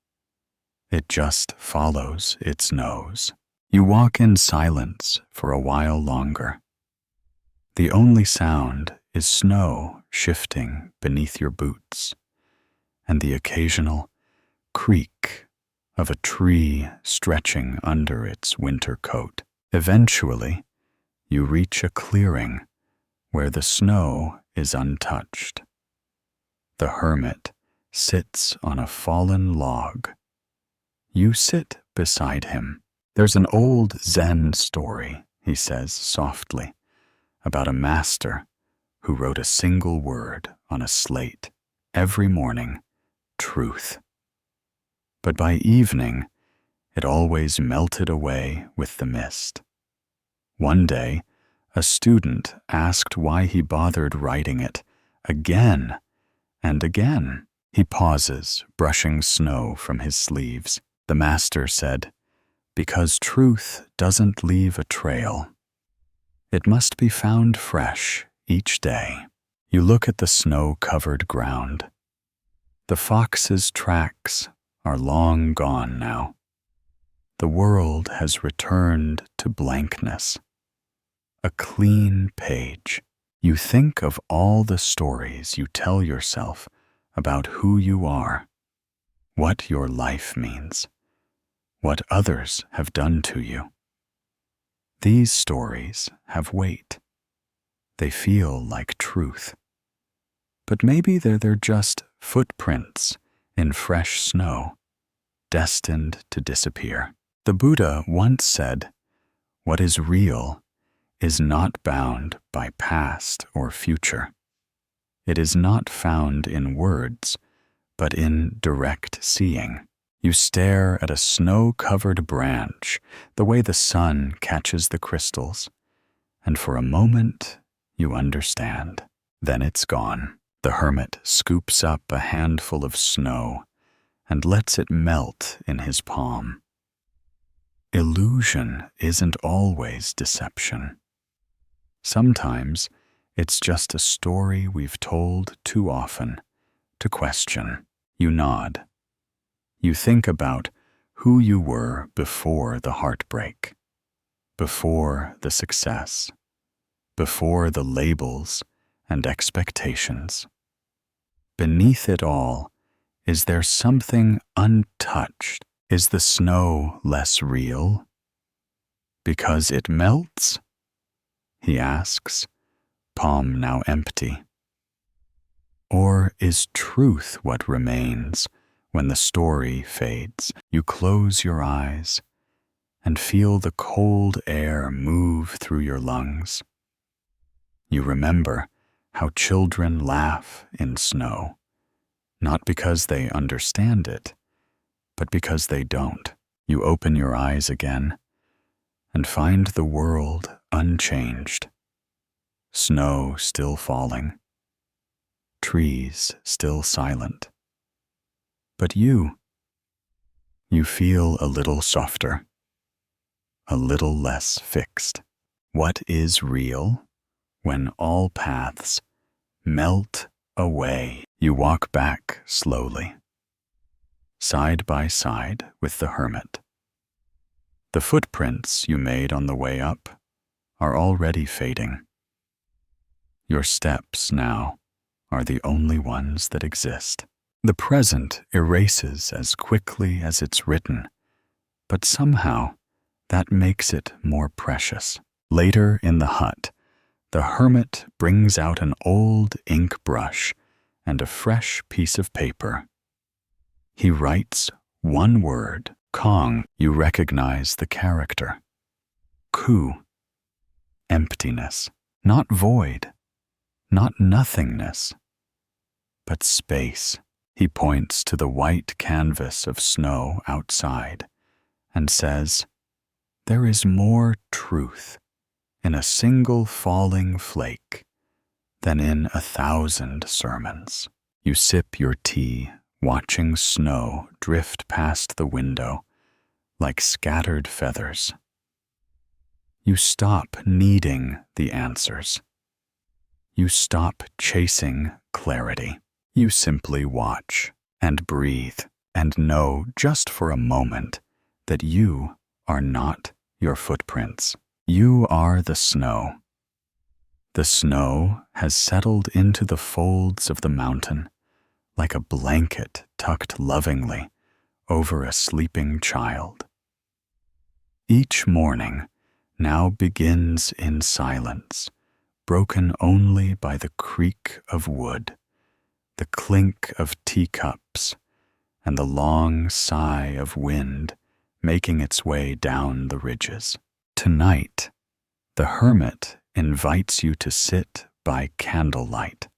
It just follows its nose. You walk in silence for a while longer. The only sound is snow shifting beneath your boots, and the occasional creak of a tree stretching under its winter coat. Eventually, you reach a clearing where the snow is untouched. The hermit sits on a fallen log. You sit beside him. There's an old Zen story, he says softly, about a master who wrote a single word on a slate every morning, truth. But by evening, it always melted away with the mist. One day, a student asked why he bothered writing it again and again. He pauses, brushing snow from his sleeves. The master said, "Because truth doesn't leave a trail. It must be found fresh each day." You look at the snow-covered ground. The fox's tracks are long gone now. The world has returned to blankness. A clean page. You think of all the stories you tell yourself about who you are, what your life means, what others have done to you. These stories have weight. They feel like truth. But maybe they're just footprints in fresh snow, destined to disappear. The Buddha once said, "What is real is not bound by past or future. It is not found in words, but in direct seeing." You stare at a snow-covered branch, the way the sun catches the crystals, and for a moment you understand. Then it's gone. The hermit scoops up a handful of snow and lets it melt in his palm. Illusion isn't always deception. Sometimes it's just a story we've told too often to question. You nod. You think about who you were before the heartbreak, before the success, before the labels and expectations. Beneath it all, is there something untouched? Is the snow less real because it melts? He asks, palm now empty. Or is truth what remains when the story fades? You close your eyes and feel the cold air move through your lungs. You remember how children laugh in snow, not because they understand it, but because they don't. You open your eyes again and find the world unchanged. Snow still falling, trees still silent. But you feel a little softer, a little less fixed. What is real when all paths melt away? You walk back slowly, side by side with the hermit. The footprints you made on the way up are already fading. Your steps now are the only ones that exist. The present erases as quickly as it's written, but somehow that makes it more precious. Later in the hut, the hermit brings out an old ink brush and a fresh piece of paper. He writes one word, Kong. You recognize the character. Ku, emptiness, not void, not nothingness, but space. He points to the white canvas of snow outside and says, there is more truth in a single falling flake than in 1,000 sermons. You sip your tea, watching snow drift past the window like scattered feathers. You stop needing the answers. You stop chasing clarity. You simply watch and breathe and know just for a moment that you are not your footprints. You are the snow. The snow has settled into the folds of the mountain like a blanket tucked lovingly over a sleeping child. Each morning now begins in silence, broken only by the creak of wood, the clink of teacups, and the long sigh of wind making its way down the ridges. Tonight, the hermit invites you to sit by candlelight.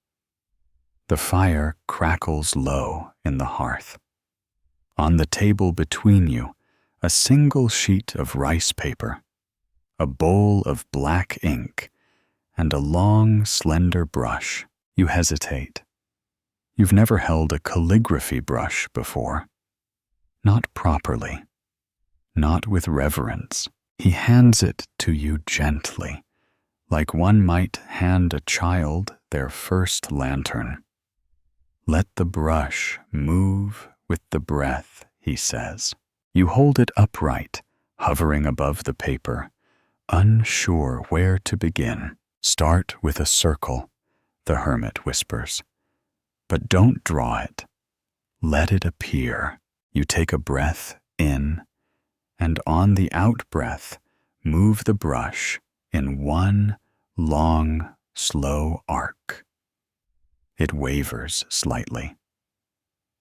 The fire crackles low in the hearth. On the table between you, a single sheet of rice paper, a bowl of black ink, and a long, slender brush. You hesitate. You've never held a calligraphy brush before. Not properly. Not with reverence. He hands it to you gently, like one might hand a child their first lantern. Let the brush move with the breath, he says. You hold it upright, hovering above the paper, unsure where to begin. Start with a circle, the hermit whispers. But don't draw it. Let it appear. You take a breath in, and on the out-breath, move the brush in one long, slow arc. It wavers slightly.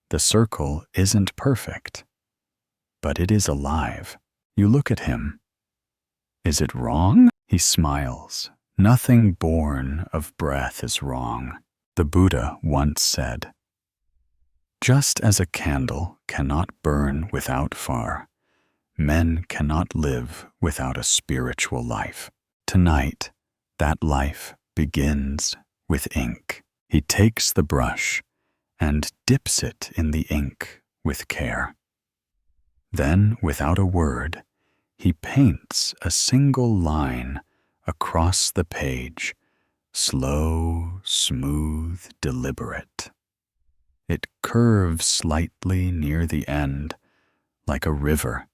The circle isn't perfect, but it is alive. You look at him. Is it wrong? He smiles. Nothing born of breath is wrong. The Buddha once said, just as a candle cannot burn without fire, men cannot live without a spiritual life. Tonight, that life begins with ink. He takes the brush and dips it in the ink with care. Then, without a word, he paints a single line across the page, slow, smooth, deliberate. It curves slightly near the end, like a river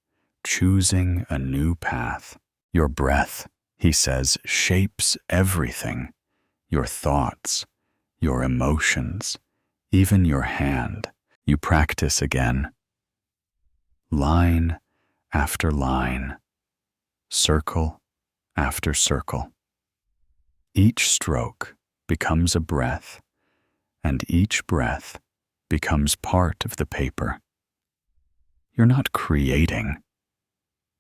choosing a new path. Your breath, he says, shapes everything. Your thoughts, your emotions, even your hand. You practice again. Line after line, circle after circle. Each stroke becomes a breath, and each breath becomes part of the paper. You're not creating,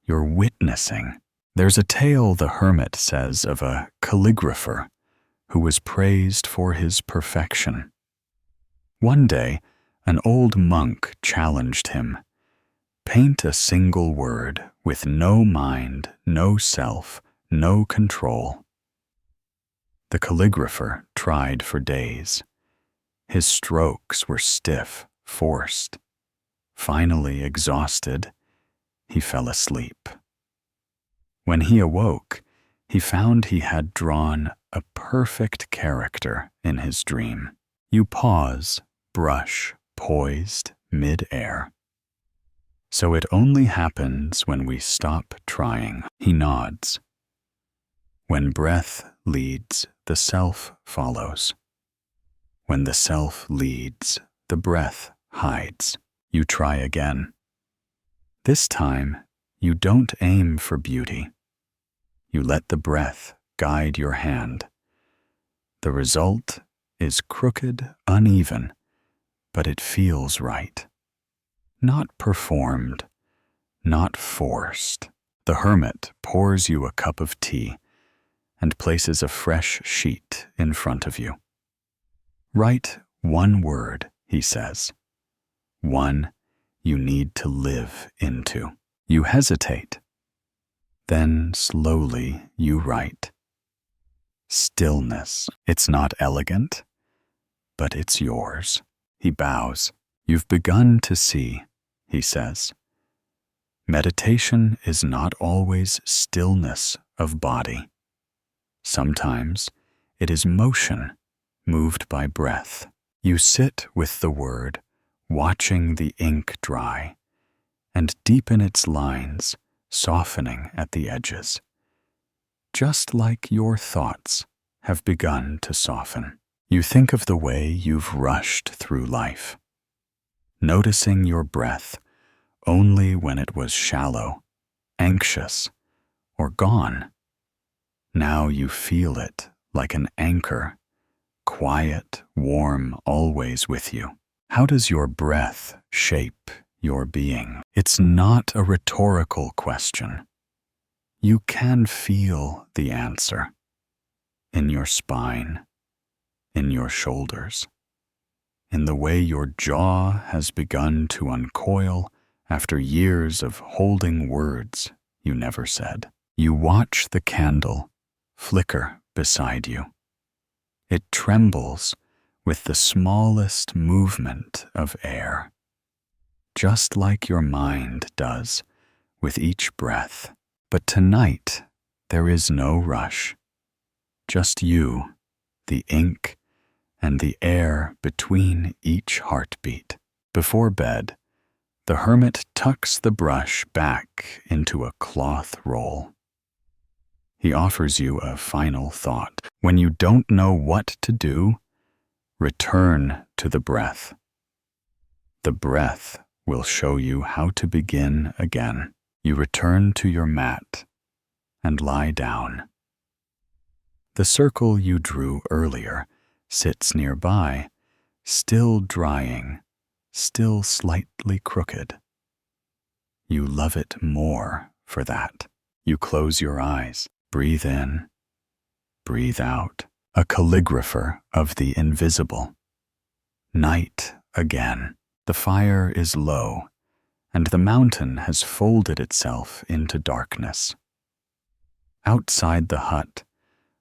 You're witnessing. There's a tale the Hermit says of a calligrapher who was praised for his perfection. One day, an old monk challenged him. Paint a single word with no mind, no self, no control. The calligrapher tried for days. His strokes were stiff, forced. Finally exhausted, he fell asleep. When he awoke, he found he had drawn a perfect character in his dream. You pause, brush, poised, mid-air. So it only happens when we stop trying. He nods. When breath leads, the self follows. When the self leads, the breath hides. You try again. This time, you don't aim for beauty. You let the breath guide your hand. The result is crooked, uneven, but it feels right. Not performed, not forced. The Hermit pours you a cup of tea and places a fresh sheet in front of you. Write one word, he says. One you need to live into. You hesitate. Then slowly you write. Stillness. It's not elegant, but it's yours. He bows. You've begun to see, he says. Meditation is not always stillness of body. Sometimes it is motion, moved by breath. You sit with the word, watching the ink dry, and deepen its lines, softening at the edges. Just like your thoughts have begun to soften. You think of the way you've rushed through life, noticing your breath only when it was shallow, anxious, or gone. Now you feel it like an anchor, quiet, warm, always with you. How does your breath shape your being? It's not a rhetorical question. You can feel the answer in your spine, in your shoulders, in the way your jaw has begun to uncoil after years of holding words you never said. You watch the candle flicker beside you. It trembles with the smallest movement of air, just like your mind does with each breath. But tonight, there is no rush. Just you, the ink, and the air between each heartbeat. Before bed, the Hermit tucks the brush back into a cloth roll. He offers you a final thought. When you don't know what to do, return to the breath. The breath will show you how to begin again. You return to your mat and lie down. The circle you drew earlier sits nearby, still drying, still slightly crooked. You love it more for that. You close your eyes, breathe in, breathe out. A calligrapher of the invisible. Night again. The fire is low, and the mountain has folded itself into darkness. Outside the hut,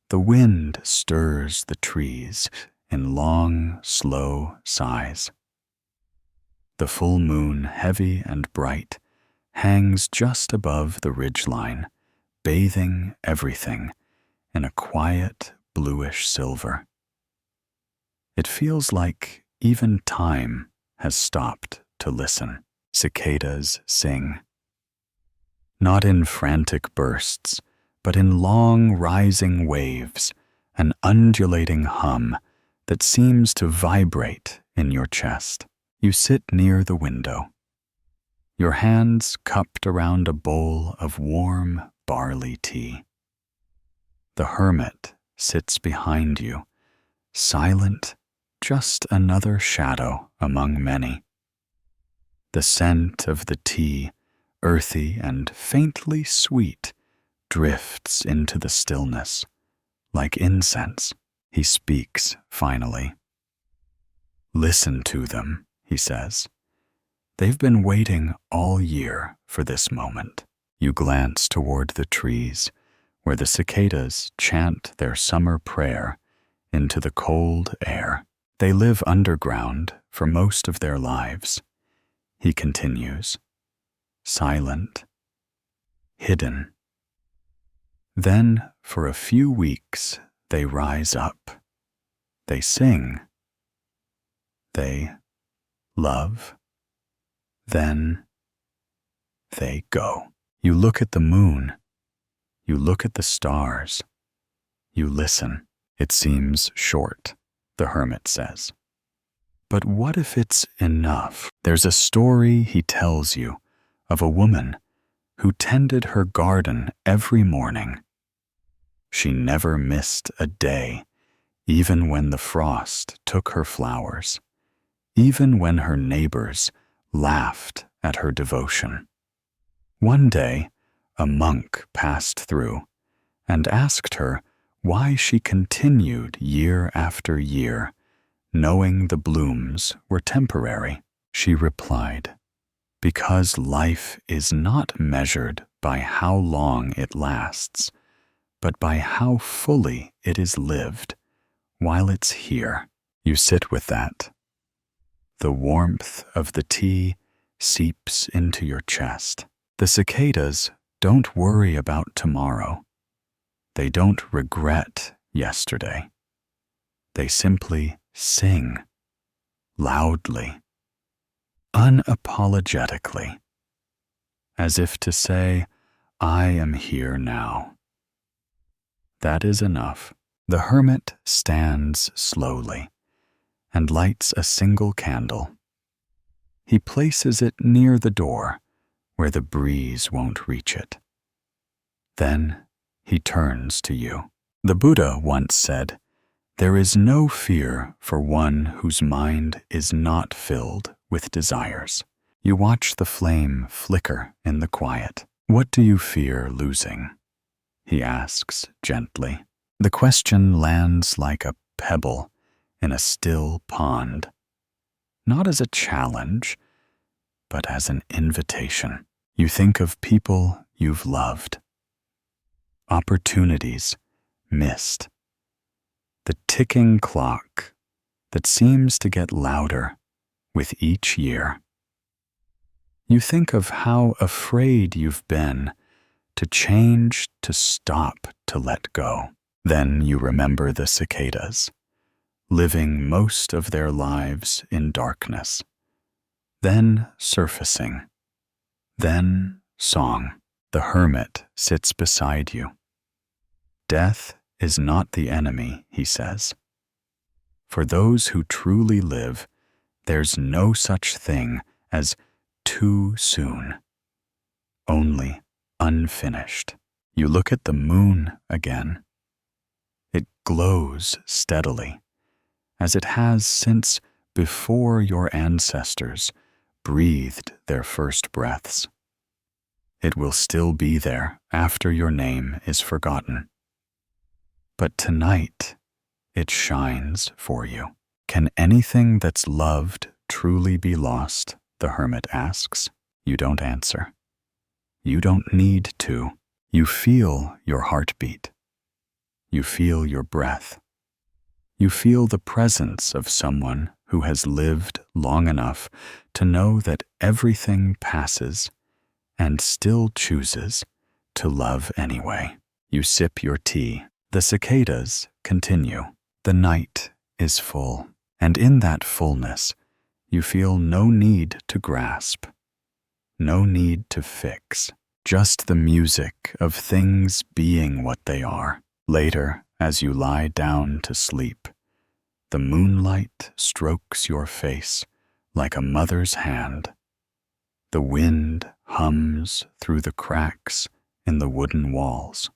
the wind stirs the trees in long, slow sighs. The full moon, heavy and bright, hangs just above the ridgeline, bathing everything in a quiet, bluish silver. It feels like even time has stopped to listen. Cicadas sing. Not in frantic bursts, but in long rising waves, an undulating hum that seems to vibrate in your chest. You sit near the window, your hands cupped around a bowl of warm barley tea. The Hermit sits behind you, silent, just another shadow among many. The scent of the tea earthy and faintly sweet, drifts into the stillness, like incense. He speaks finally. "Listen to them," he says. "They've been waiting all year for this moment." You glance toward the trees, where the cicadas chant their summer prayer into the cold air. They live underground for most of their lives. He continues, silent, hidden. Then, for a few weeks, they rise up. They sing. They love. Then they go. You look at the moon. You look at the stars. You listen. It seems short, the hermit says. But what if it's enough? There's a story he tells you of a woman who tended her garden every morning. She never missed a day, even when the frost took her flowers, even when her neighbors laughed at her devotion. One day, a monk passed through and asked her why she continued year after year, knowing the blooms were temporary. She replied, "Because life is not measured by how long it lasts, but by how fully it is lived while it's here." You sit with that. The warmth of the tea seeps into your chest. The cicadas don't worry about tomorrow. They don't regret yesterday. They simply sing, loudly, unapologetically, as if to say, "I am here now." That is enough. The hermit stands slowly and lights a single candle. He places it near the door, where the breeze won't reach it. Then he turns to you. The Buddha once said, "There is no fear for one whose mind is not filled with desires." You watch the flame flicker in the quiet. "What do you fear losing?" he asks gently. The question lands like a pebble in a still pond, not as a challenge, but as an invitation. You think of people you've loved, opportunities missed, the ticking clock that seems to get louder with each year. You think of how afraid you've been to change, to stop, to let go. Then you remember the cicadas, living most of their lives in darkness, then surfacing, then song. The hermit sits beside you. Death is not the enemy, he says. For those who truly live, there's no such thing as too soon, only unfinished. You look at the moon again. It glows steadily, as it has since before your ancestors breathed their first breaths. It will still be there after your name is forgotten. But tonight, it shines for you. Can anything that's loved truly be lost? The hermit asks. You don't answer. You don't need to. You feel your heartbeat. You feel your breath. You feel the presence of someone who has lived long enough to know that everything passes and still chooses to love anyway. You sip your tea. The cicadas continue. The night is full, and in that fullness, you feel no need to grasp, no need to fix, just the music of things being what they are. Later, as you lie down to sleep, the moonlight strokes your face like a mother's hand. The wind hums through the cracks in the wooden walls.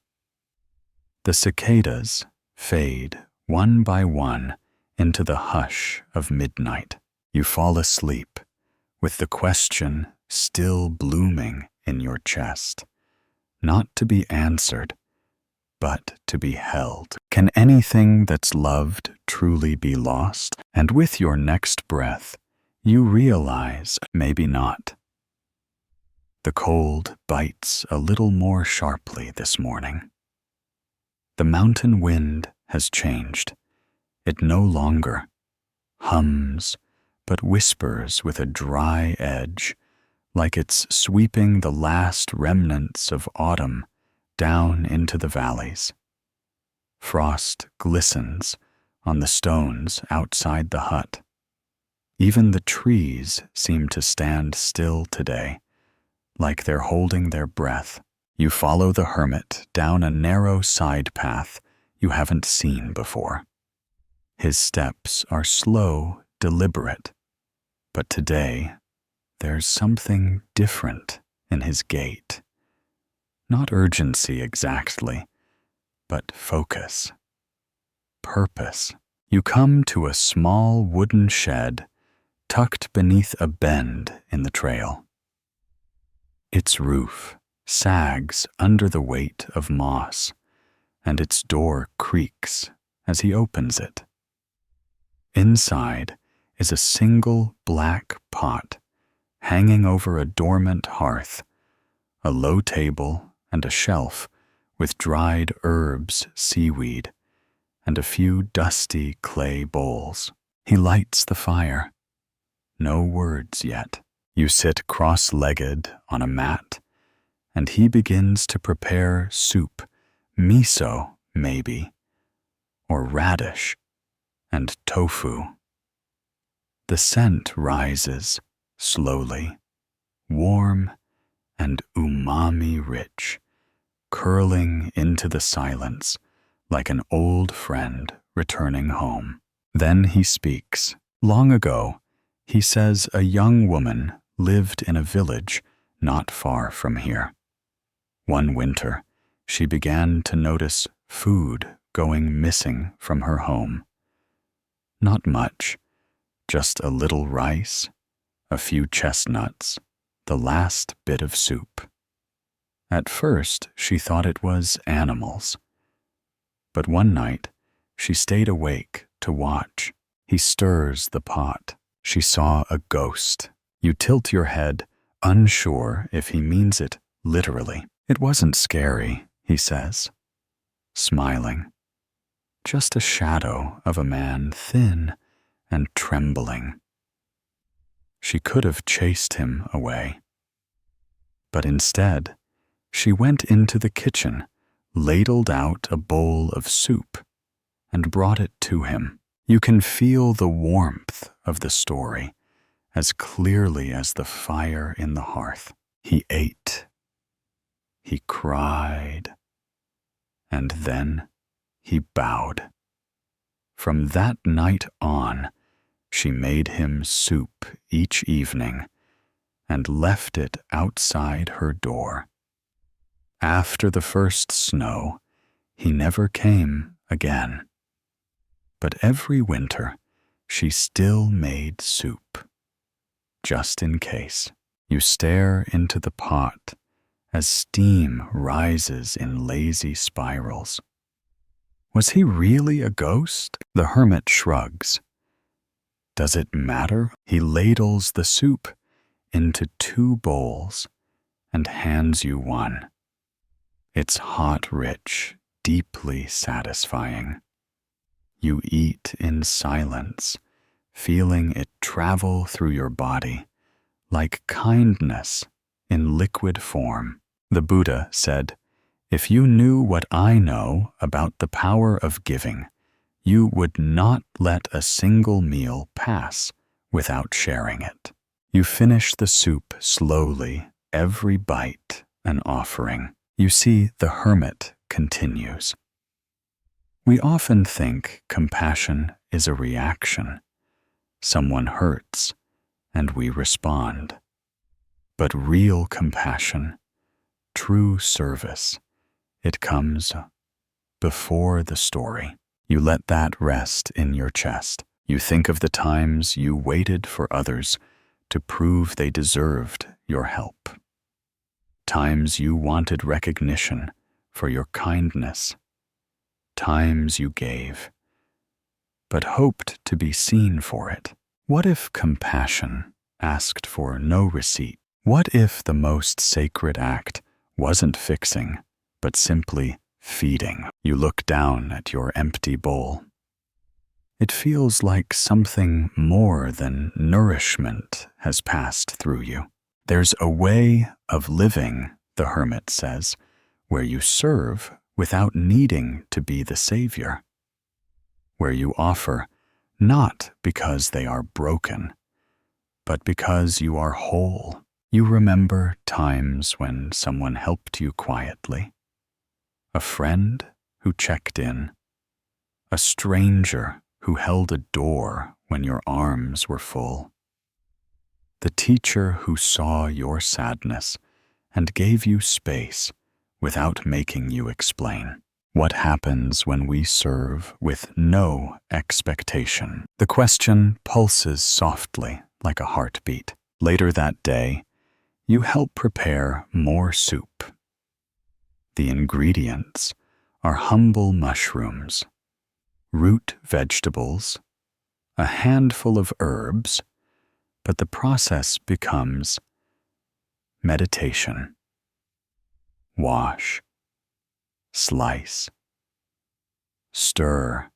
The cicadas fade one by one into the hush of midnight. You fall asleep with the question still blooming in your chest, not to be answered, but to be held. Can anything that's loved truly be lost? And with your next breath, you realize maybe not. The cold bites a little more sharply this morning. The mountain wind has changed. It no longer hums, but whispers with a dry edge, like it's sweeping the last remnants of autumn down into the valleys. Frost glistens on the stones outside the hut. Even the trees seem to stand still today, like they're holding their breath. You follow the hermit down a narrow side path you haven't seen before. His steps are slow, deliberate, but today there's something different in his gait. Not urgency exactly, but focus, purpose. You come to a small wooden shed tucked beneath a bend in the trail. Its roof sags under the weight of moss, and its door creaks as he opens it. Inside is a single black pot hanging over a dormant hearth, a low table and a shelf with dried herbs, seaweed, and a few dusty clay bowls. He lights the fire. No words yet. You sit cross-legged on a mat, and he begins to prepare soup, miso, maybe, or radish, and tofu. The scent rises slowly, warm and umami-rich, curling into the silence like an old friend returning home. Then he speaks. Long ago, he says a young woman lived in a village not far from here. One winter, she began to notice food going missing from her home. Not much, just a little rice, a few chestnuts, the last bit of soup. At first, she thought it was animals. But one night, she stayed awake to watch. He stirs the pot. She saw a ghost. You tilt your head, unsure if he means it literally. It wasn't scary, he says, smiling. Just a shadow of a man, thin and trembling. She could have chased him away. But instead, she went into the kitchen, ladled out a bowl of soup, and brought it to him. You can feel the warmth of the story as clearly as the fire in the hearth. He ate. He cried. And then he bowed. From that night on, she made him soup each evening and left it outside her door. After the first snow, he never came again. But every winter, she still made soup. Just in case. You stare into the pot as steam rises in lazy spirals. Was he really a ghost? The hermit shrugs. Does it matter? He ladles the soup into 2 bowls and hands you one. It's hot, rich, deeply satisfying. You eat in silence, feeling it travel through your body like kindness in liquid form. The Buddha said, "If you knew what I know about the power of giving, you would not let a single meal pass without sharing it." You finish the soup slowly, every bite an offering. You see, the hermit continues. We often think compassion is a reaction. Someone hurts, and we respond. But real compassion, true service, it comes before the story. You let that rest in your chest. You think of the times you waited for others to prove they deserved your help. times you wanted recognition for your kindness, times you gave, but hoped to be seen for it. What if compassion asked for no receipt? What if the most sacred act wasn't fixing, but simply feeding? You look down at your empty bowl. It feels like something more than nourishment has passed through you. There's a way of living, the hermit says, where you serve without needing to be the savior, where you offer not because they are broken, but because you are whole. You remember times when someone helped you quietly, a friend who checked in, a stranger who held a door when your arms were full, the teacher who saw your sadness and gave you space without making you explain. What happens when we serve with no expectation? The question pulses softly like a heartbeat. Later that day, you help prepare more soup. The ingredients are humble mushrooms, root vegetables, a handful of herbs, but the process becomes meditation. Wash, slice, stir,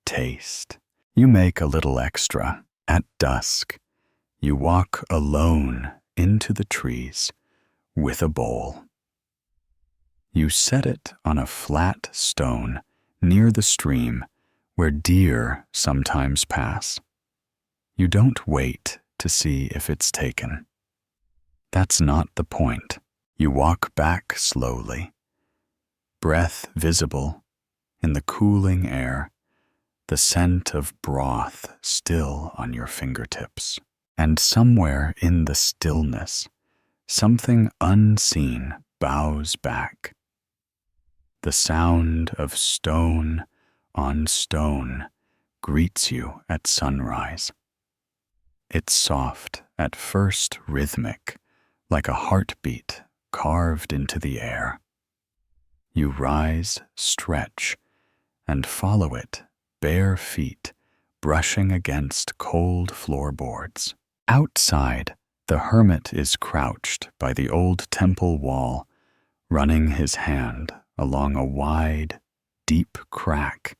taste. You make a little extra. At dusk, you walk alone into the trees with a bowl. You set it on a flat stone near the stream where deer sometimes pass. You don't wait to see if it's taken. That's not the point. You walk back slowly, breath visible in the cooling air, the scent of broth still on your fingertips. And somewhere in the stillness, something unseen bows back. The sound of stone on stone greets you at sunrise. It's soft, at first rhythmic, like a heartbeat carved into the air. You rise, stretch, and follow it, bare feet brushing against cold floorboards. Outside, the hermit is crouched by the old temple wall, running his hand along a wide, deep crack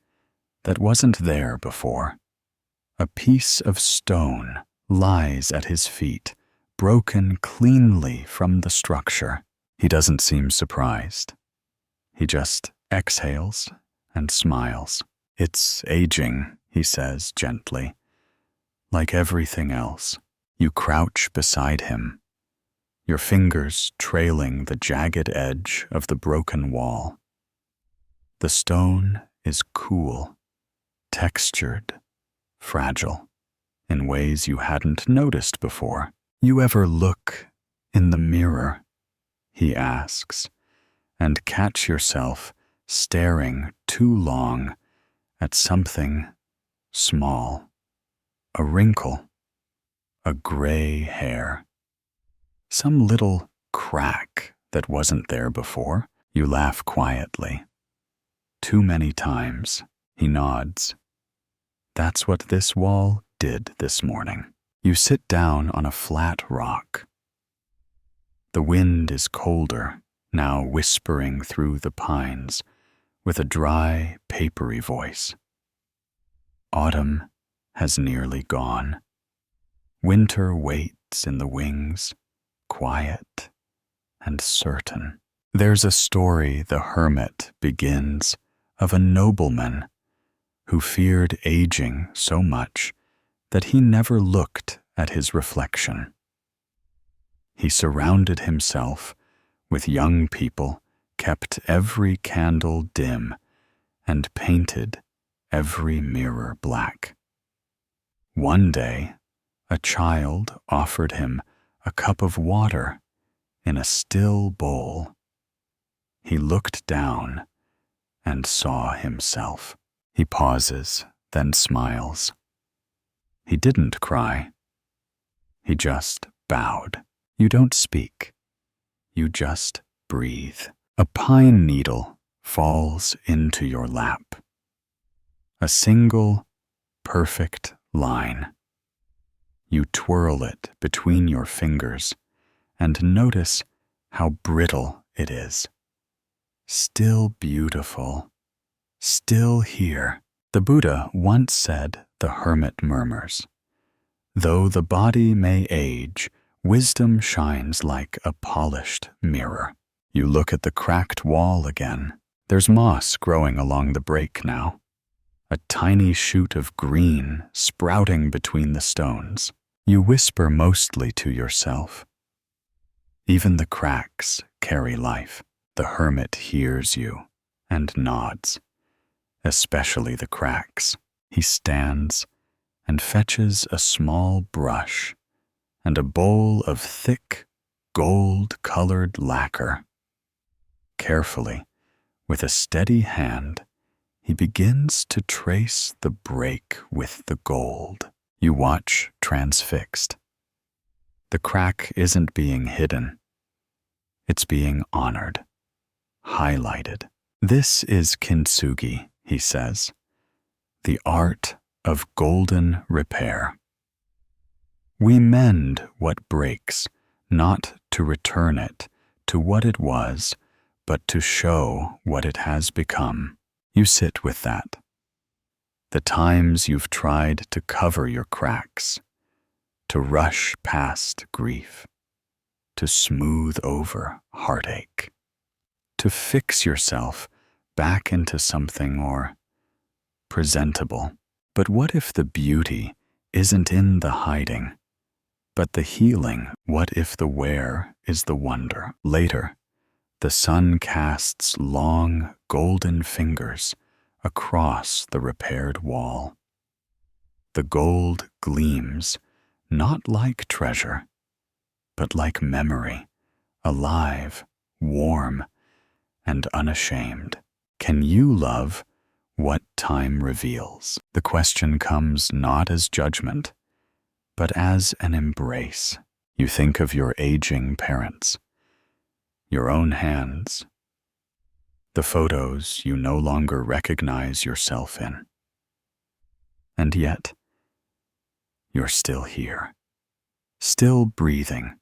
that wasn't there before. A piece of stone lies at his feet, broken cleanly from the structure. He doesn't seem surprised. He just exhales and smiles. It's aging, he says gently, like everything else. You crouch beside him, your fingers trailing the jagged edge of the broken wall. The stone is cool, textured, fragile, in ways you hadn't noticed before. You ever look in the mirror, he asks, and catch yourself staring too long at something small, a wrinkle, a gray hair, some little crack that wasn't there before? You laugh quietly. Too many times, he nods. That's what this wall did this morning. You sit down on a flat rock. The wind is colder, now whispering through the pines with a dry, papery voice. Autumn has nearly gone. Winter waits in the wings, quiet and certain. There's a story the hermit begins of a nobleman who feared aging so much that he never looked at his reflection. He surrounded himself with young people, kept every candle dim, and painted every mirror black. One day, a child offered him a cup of water in a still bowl. He looked down and saw himself. He pauses, then smiles. He didn't cry. He just bowed. You don't speak. you just breathe. A pine needle falls into your lap. A single, perfect line. You twirl it between your fingers and notice how brittle it is. Still beautiful, still here. The Buddha once said, the hermit murmurs, "Though the body may age, wisdom shines like a polished mirror." You look at the cracked wall again. There's moss growing along the break now. A tiny shoot of green sprouting between the stones. You whisper mostly to yourself. Even the cracks carry life. The hermit hears you and nods, especially the cracks. He stands and fetches a small brush and a bowl of thick, gold-colored lacquer. Carefully, with a steady hand, he begins to trace the break with the gold. You watch transfixed. The crack isn't being hidden. It's being honored, highlighted. This is kintsugi, he says, the art of golden repair. We mend what breaks, not to return it to what it was, but to show what it has become. You sit with that. The times you've tried to cover your cracks, to rush past grief, to smooth over heartache, to fix yourself back into something or presentable. But what if the beauty isn't in the hiding, but the healing? What if the wear is the wonder? Later, the sun casts long, golden fingers across the repaired wall. The gold gleams, not like treasure, but like memory, alive, warm, and unashamed. Can you love what time reveals? The question comes not as judgment, but as an embrace. You think of your aging parents, your own hands, the photos you no longer recognize yourself in. And yet, you're still here, still breathing,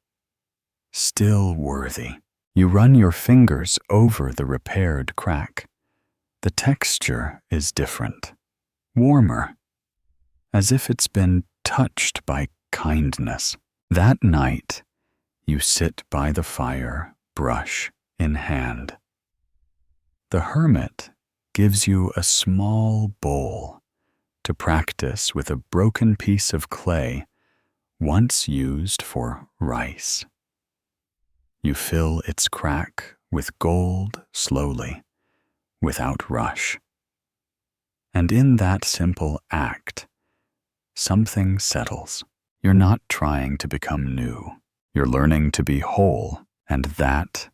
still worthy. You run your fingers over the repaired crack. The texture is different, warmer, as if it's been touched by kindness. That night, you sit by the fire, brush in hand. The hermit gives you a small bowl to practice with a broken piece of clay once used for rice. You fill its crack with gold slowly, without rush. And in that simple act, something settles. You're not trying to become new. You're learning to be whole, and that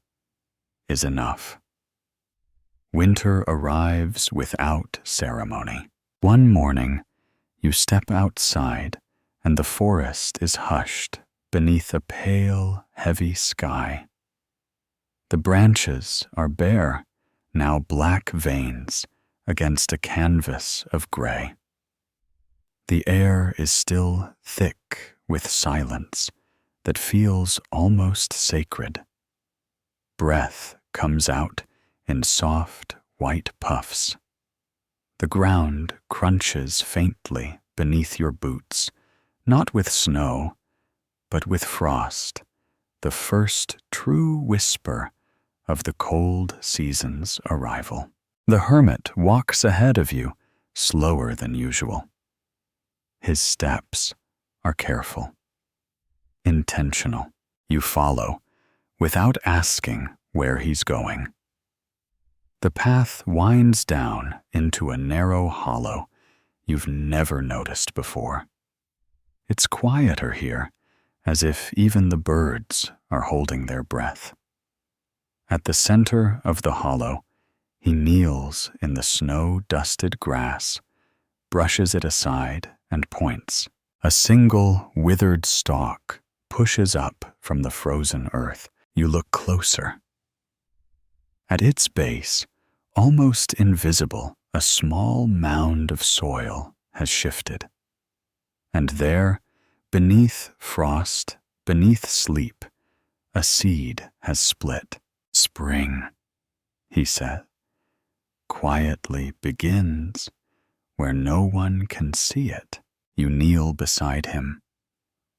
is enough. Winter arrives without ceremony. One morning, you step outside, and the forest is hushed beneath a pale, heavy sky. The branches are bare, now black veins against a canvas of gray. The air is still thick with silence that feels almost sacred. Breath comes out in soft, white puffs. The ground crunches faintly beneath your boots, not with snow, but with frost, the first true whisper of the cold season's arrival. The hermit walks ahead of you, slower than usual. His steps are careful, intentional. You follow, without asking where he's going. The path winds down into a narrow hollow you've never noticed before. It's quieter here, as if even the birds are holding their breath. At the center of the hollow, he kneels in the snow-dusted grass, brushes it aside, and points. A single withered stalk pushes up from the frozen earth. You look closer. At its base, almost invisible, a small mound of soil has shifted. And there, beneath frost, beneath sleep, a seed has split. Spring, he said, quietly begins where no one can see it. You kneel beside him,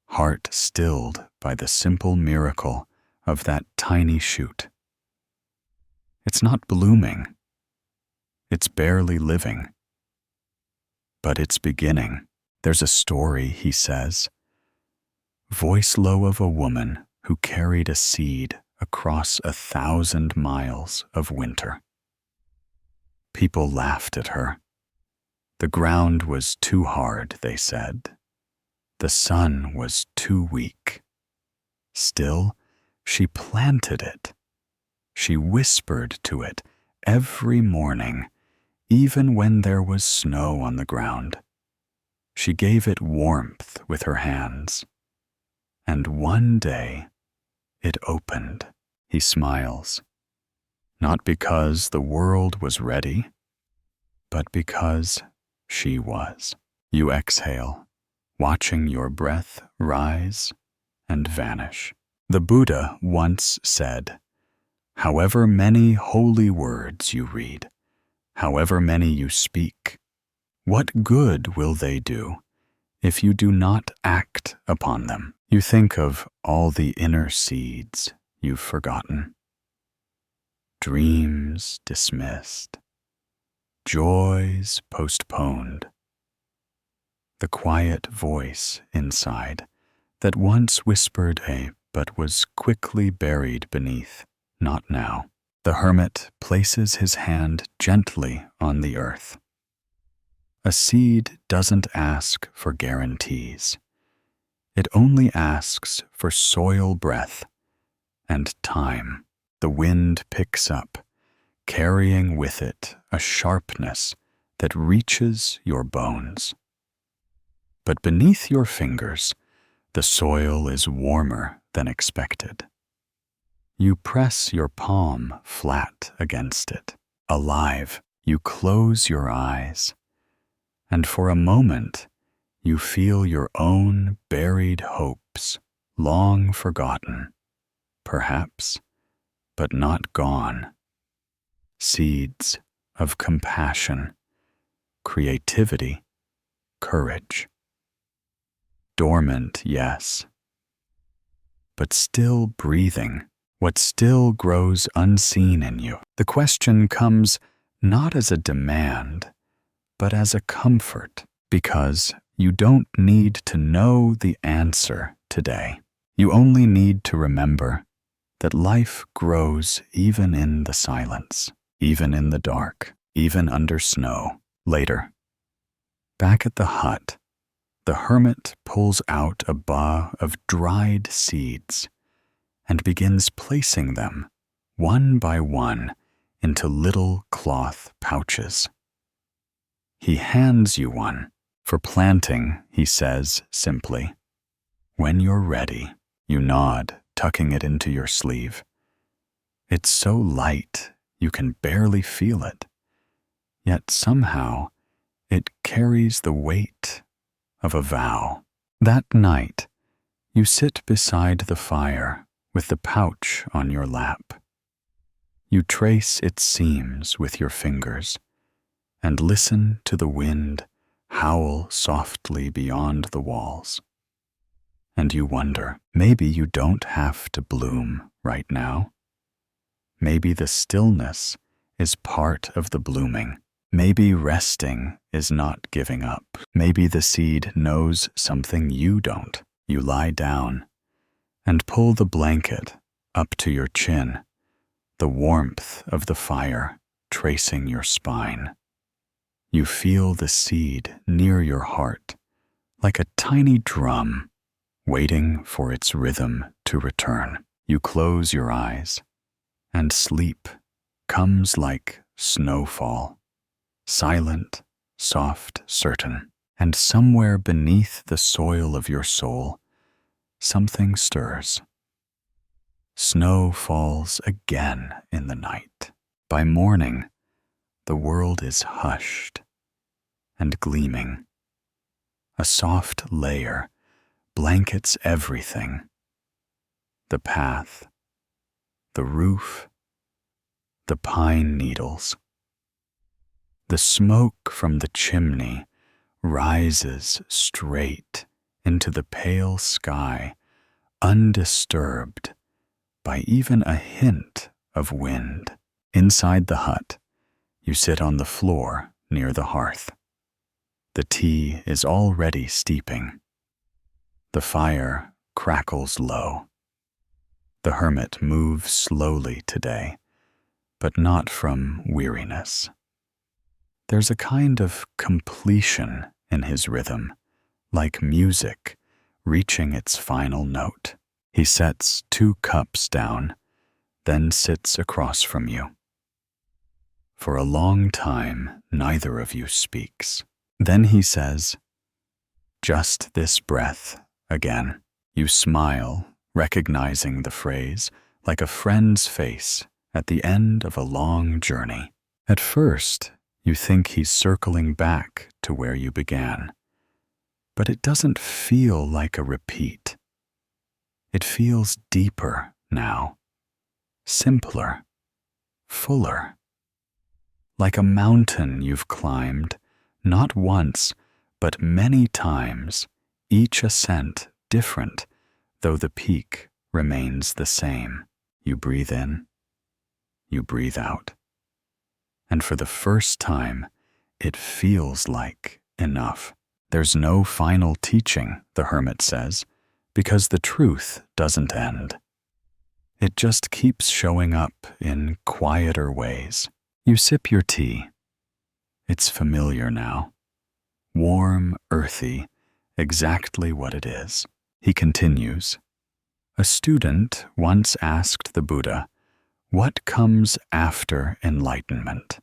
heart stilled by the simple miracle of that tiny shoot. It's not blooming. It's barely living. But it's beginning. There's a story, he says, voice low of a woman who carried a seed across 1,000 miles of winter. People laughed at her. The ground was too hard, they said. The sun was too weak. Still, she planted it. She whispered to it every morning, even when there was snow on the ground. She gave it warmth with her hands. And one day, it opened. He smiles. Not because the world was ready, but because she was. You exhale, watching your breath rise and vanish. The Buddha once said, however many holy words you read, however many you speak, what good will they do if you do not act upon them? You think of all the inner seeds you've forgotten, dreams dismissed, joys postponed, the quiet voice inside that once whispered but was quickly buried beneath. Not now. The hermit places his hand gently on the earth. A seed doesn't ask for guarantees. It only asks for soil breath and time. The wind picks up, carrying with it a sharpness that reaches your bones. But beneath your fingers, the soil is warmer than expected. You press your palm flat against it. Alive, you close your eyes, and for a moment, you feel your own buried hopes, long forgotten, perhaps, but not gone. Seeds of compassion, creativity, courage. Dormant, yes, but still breathing. What still grows unseen in you. The question comes not as a demand, but as a comfort, because you don't need to know the answer today. You only need to remember that life grows even in the silence, even in the dark, even under snow. Later, back at the hut, the hermit pulls out a bough of dried seeds and begins placing them, one by one, into little cloth pouches. He hands you one. For planting, he says simply, when you're ready. You nod, tucking it into your sleeve. It's so light, you can barely feel it. Yet somehow, it carries the weight of a vow. That night, you sit beside the fire, with the pouch on your lap. You trace its seams with your fingers and listen to the wind howl softly beyond the walls. And you wonder, maybe you don't have to bloom right now. Maybe the stillness is part of the blooming. Maybe resting is not giving up. Maybe the seed knows something you don't. You lie down and pull the blanket up to your chin, the warmth of the fire tracing your spine. You feel the seed near your heart, like a tiny drum, waiting for its rhythm to return. You close your eyes, and sleep comes like snowfall, silent, soft, certain. And somewhere beneath the soil of your soul, something stirs. Snow falls again in the night. By morning, the world is hushed and gleaming. A soft layer blankets everything. The path, the roof, the pine needles. The smoke from the chimney rises straight into the pale sky, undisturbed by even a hint of wind. Inside the hut, you sit on the floor near the hearth. The tea is already steeping. The fire crackles low. The hermit moves slowly today, but not from weariness. There's a kind of completion in his rhythm, like music reaching its final note. He sets 2 cups down, then sits across from you. For a long time, neither of you speaks. Then he says, "Just this breath again." You smile, recognizing the phrase, like a friend's face at the end of a long journey. At first, you think he's circling back to where you began, but it doesn't feel like a repeat. It feels deeper now, simpler, fuller. Like a mountain you've climbed, not once, but many times, each ascent different, though the peak remains the same. You breathe in, you breathe out. And for the first time, it feels like enough. There's no final teaching, the hermit says, because the truth doesn't end. It just keeps showing up in quieter ways. You sip your tea. It's familiar now. Warm, earthy, exactly what it is. He continues. A student once asked the Buddha, "What comes after enlightenment?"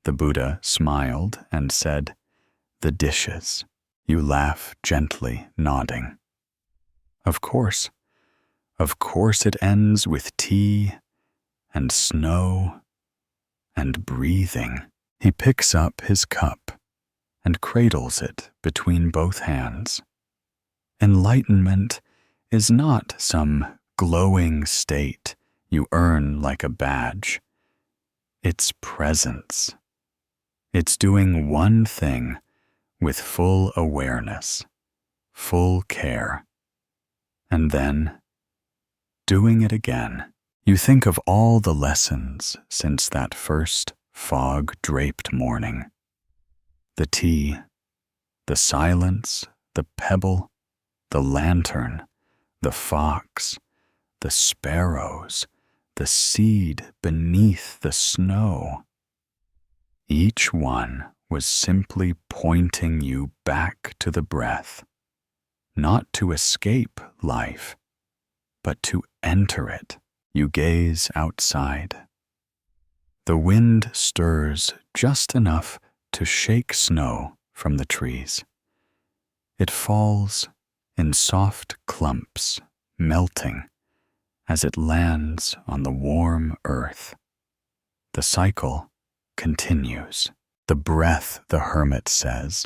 The Buddha smiled and said, "The dishes." You laugh gently, nodding. Of course it ends with tea and snow and breathing. He picks up his cup and cradles it between both hands. Enlightenment is not some glowing state you earn like a badge. It's presence. It's doing one thing with full awareness, full care, and then doing it again. You think of all the lessons since that first fog-draped morning. The tea, the silence, the pebble, the lantern, the fox, the sparrows, the seed beneath the snow. Each one was simply pointing you back to the breath, not to escape life, but to enter it. You gaze outside. The wind stirs just enough to shake snow from the trees. It falls in soft clumps, melting as it lands on the warm earth. The cycle continues. The breath, the hermit says,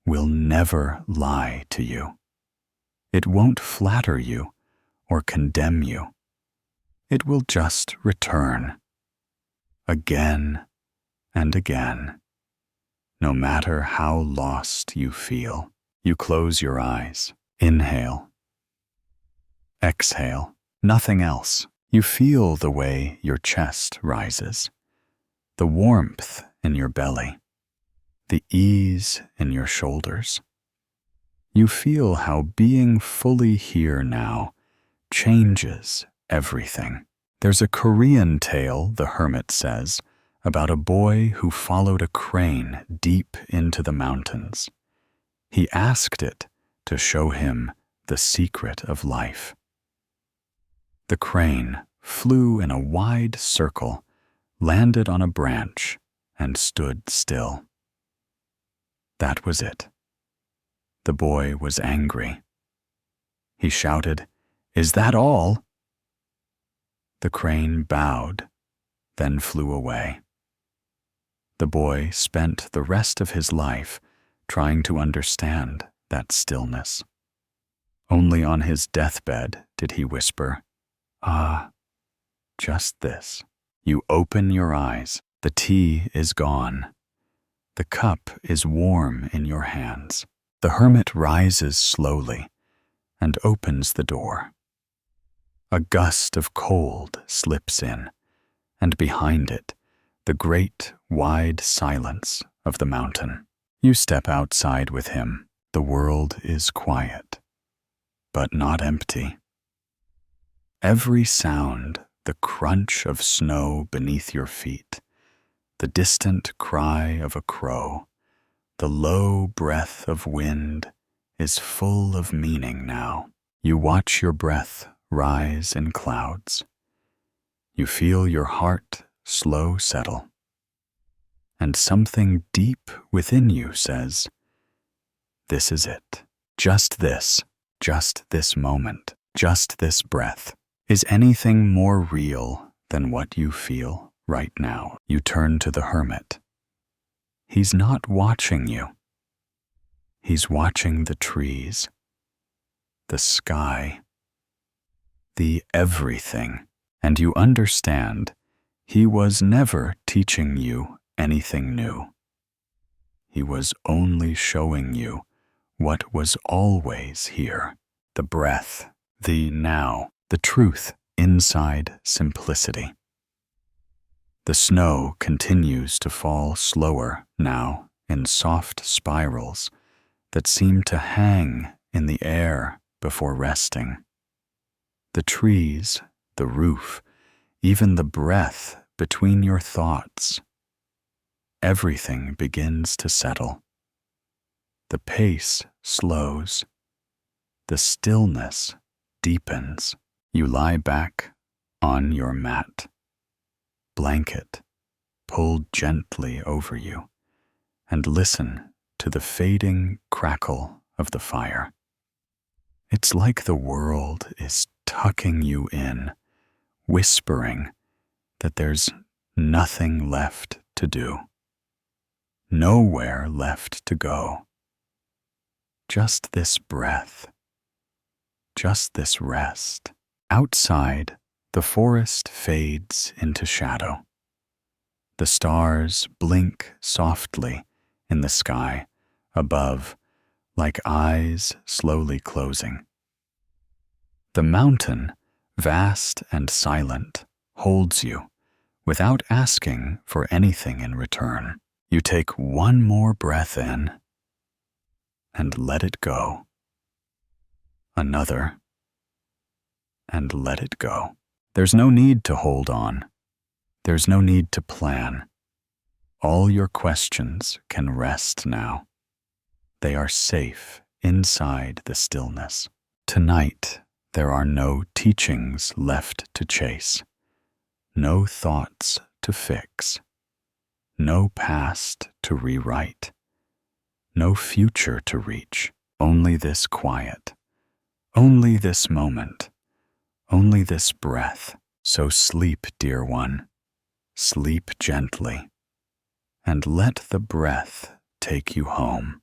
will never lie to you. It won't flatter you or condemn you. It will just return, again and again, no matter how lost you feel. You close your eyes, inhale, exhale, nothing else. You feel the way your chest rises, the warmth in your belly, the ease in your shoulders. You feel how being fully here now changes everything. There's a Korean tale, the hermit says, about a boy who followed a crane deep into the mountains. He asked it to show him the secret of life. The crane flew in a wide circle, landed on a branch, and stood still. That was it. The boy was angry. He shouted, "Is that all?" The crane bowed, then flew away. The boy spent the rest of his life trying to understand that stillness. Only on his deathbed did he whisper, "Ah, just this." You open your eyes. The tea is gone. The cup is warm in your hands. The hermit rises slowly and opens the door. A gust of cold slips in, and behind it, the great, wide silence of the mountain. You step outside with him. The world is quiet, but not empty. Every sound, the crunch of snow beneath your feet, the distant cry of a crow, the low breath of wind, is full of meaning now. You watch your breath rise in clouds. You feel your heart slow settle. And something deep within you says, "This is it. Just this moment, just this breath. Is anything more real than what you feel right now?" You turn to the hermit. He's not watching you. He's watching the trees, the sky, the everything, and you understand he was never teaching you anything new. He was only showing you what was always here, the breath, the now, the truth inside simplicity. The snow continues to fall slower now in soft spirals that seem to hang in the air before resting. The trees, the roof, even the breath between your thoughts. Everything begins to settle. The pace slows. The stillness deepens. You lie back on your mat, blanket pulled gently over you, and listen to the fading crackle of the fire. It's like the world is tucking you in, whispering that there's nothing left to do, nowhere left to go. Just this breath, just this rest. Outside, the forest fades into shadow. The stars blink softly in the sky above, like eyes slowly closing. The mountain, vast and silent, holds you without asking for anything in return. You take one more breath in and let it go. Another, and let it go. There's no need to hold on. There's no need to plan. All your questions can rest now. They are safe inside the stillness. Tonight, there are no teachings left to chase, no thoughts to fix, no past to rewrite, no future to reach. Only this quiet, only this moment, only this breath. So sleep, dear one, sleep gently, and let the breath take you home.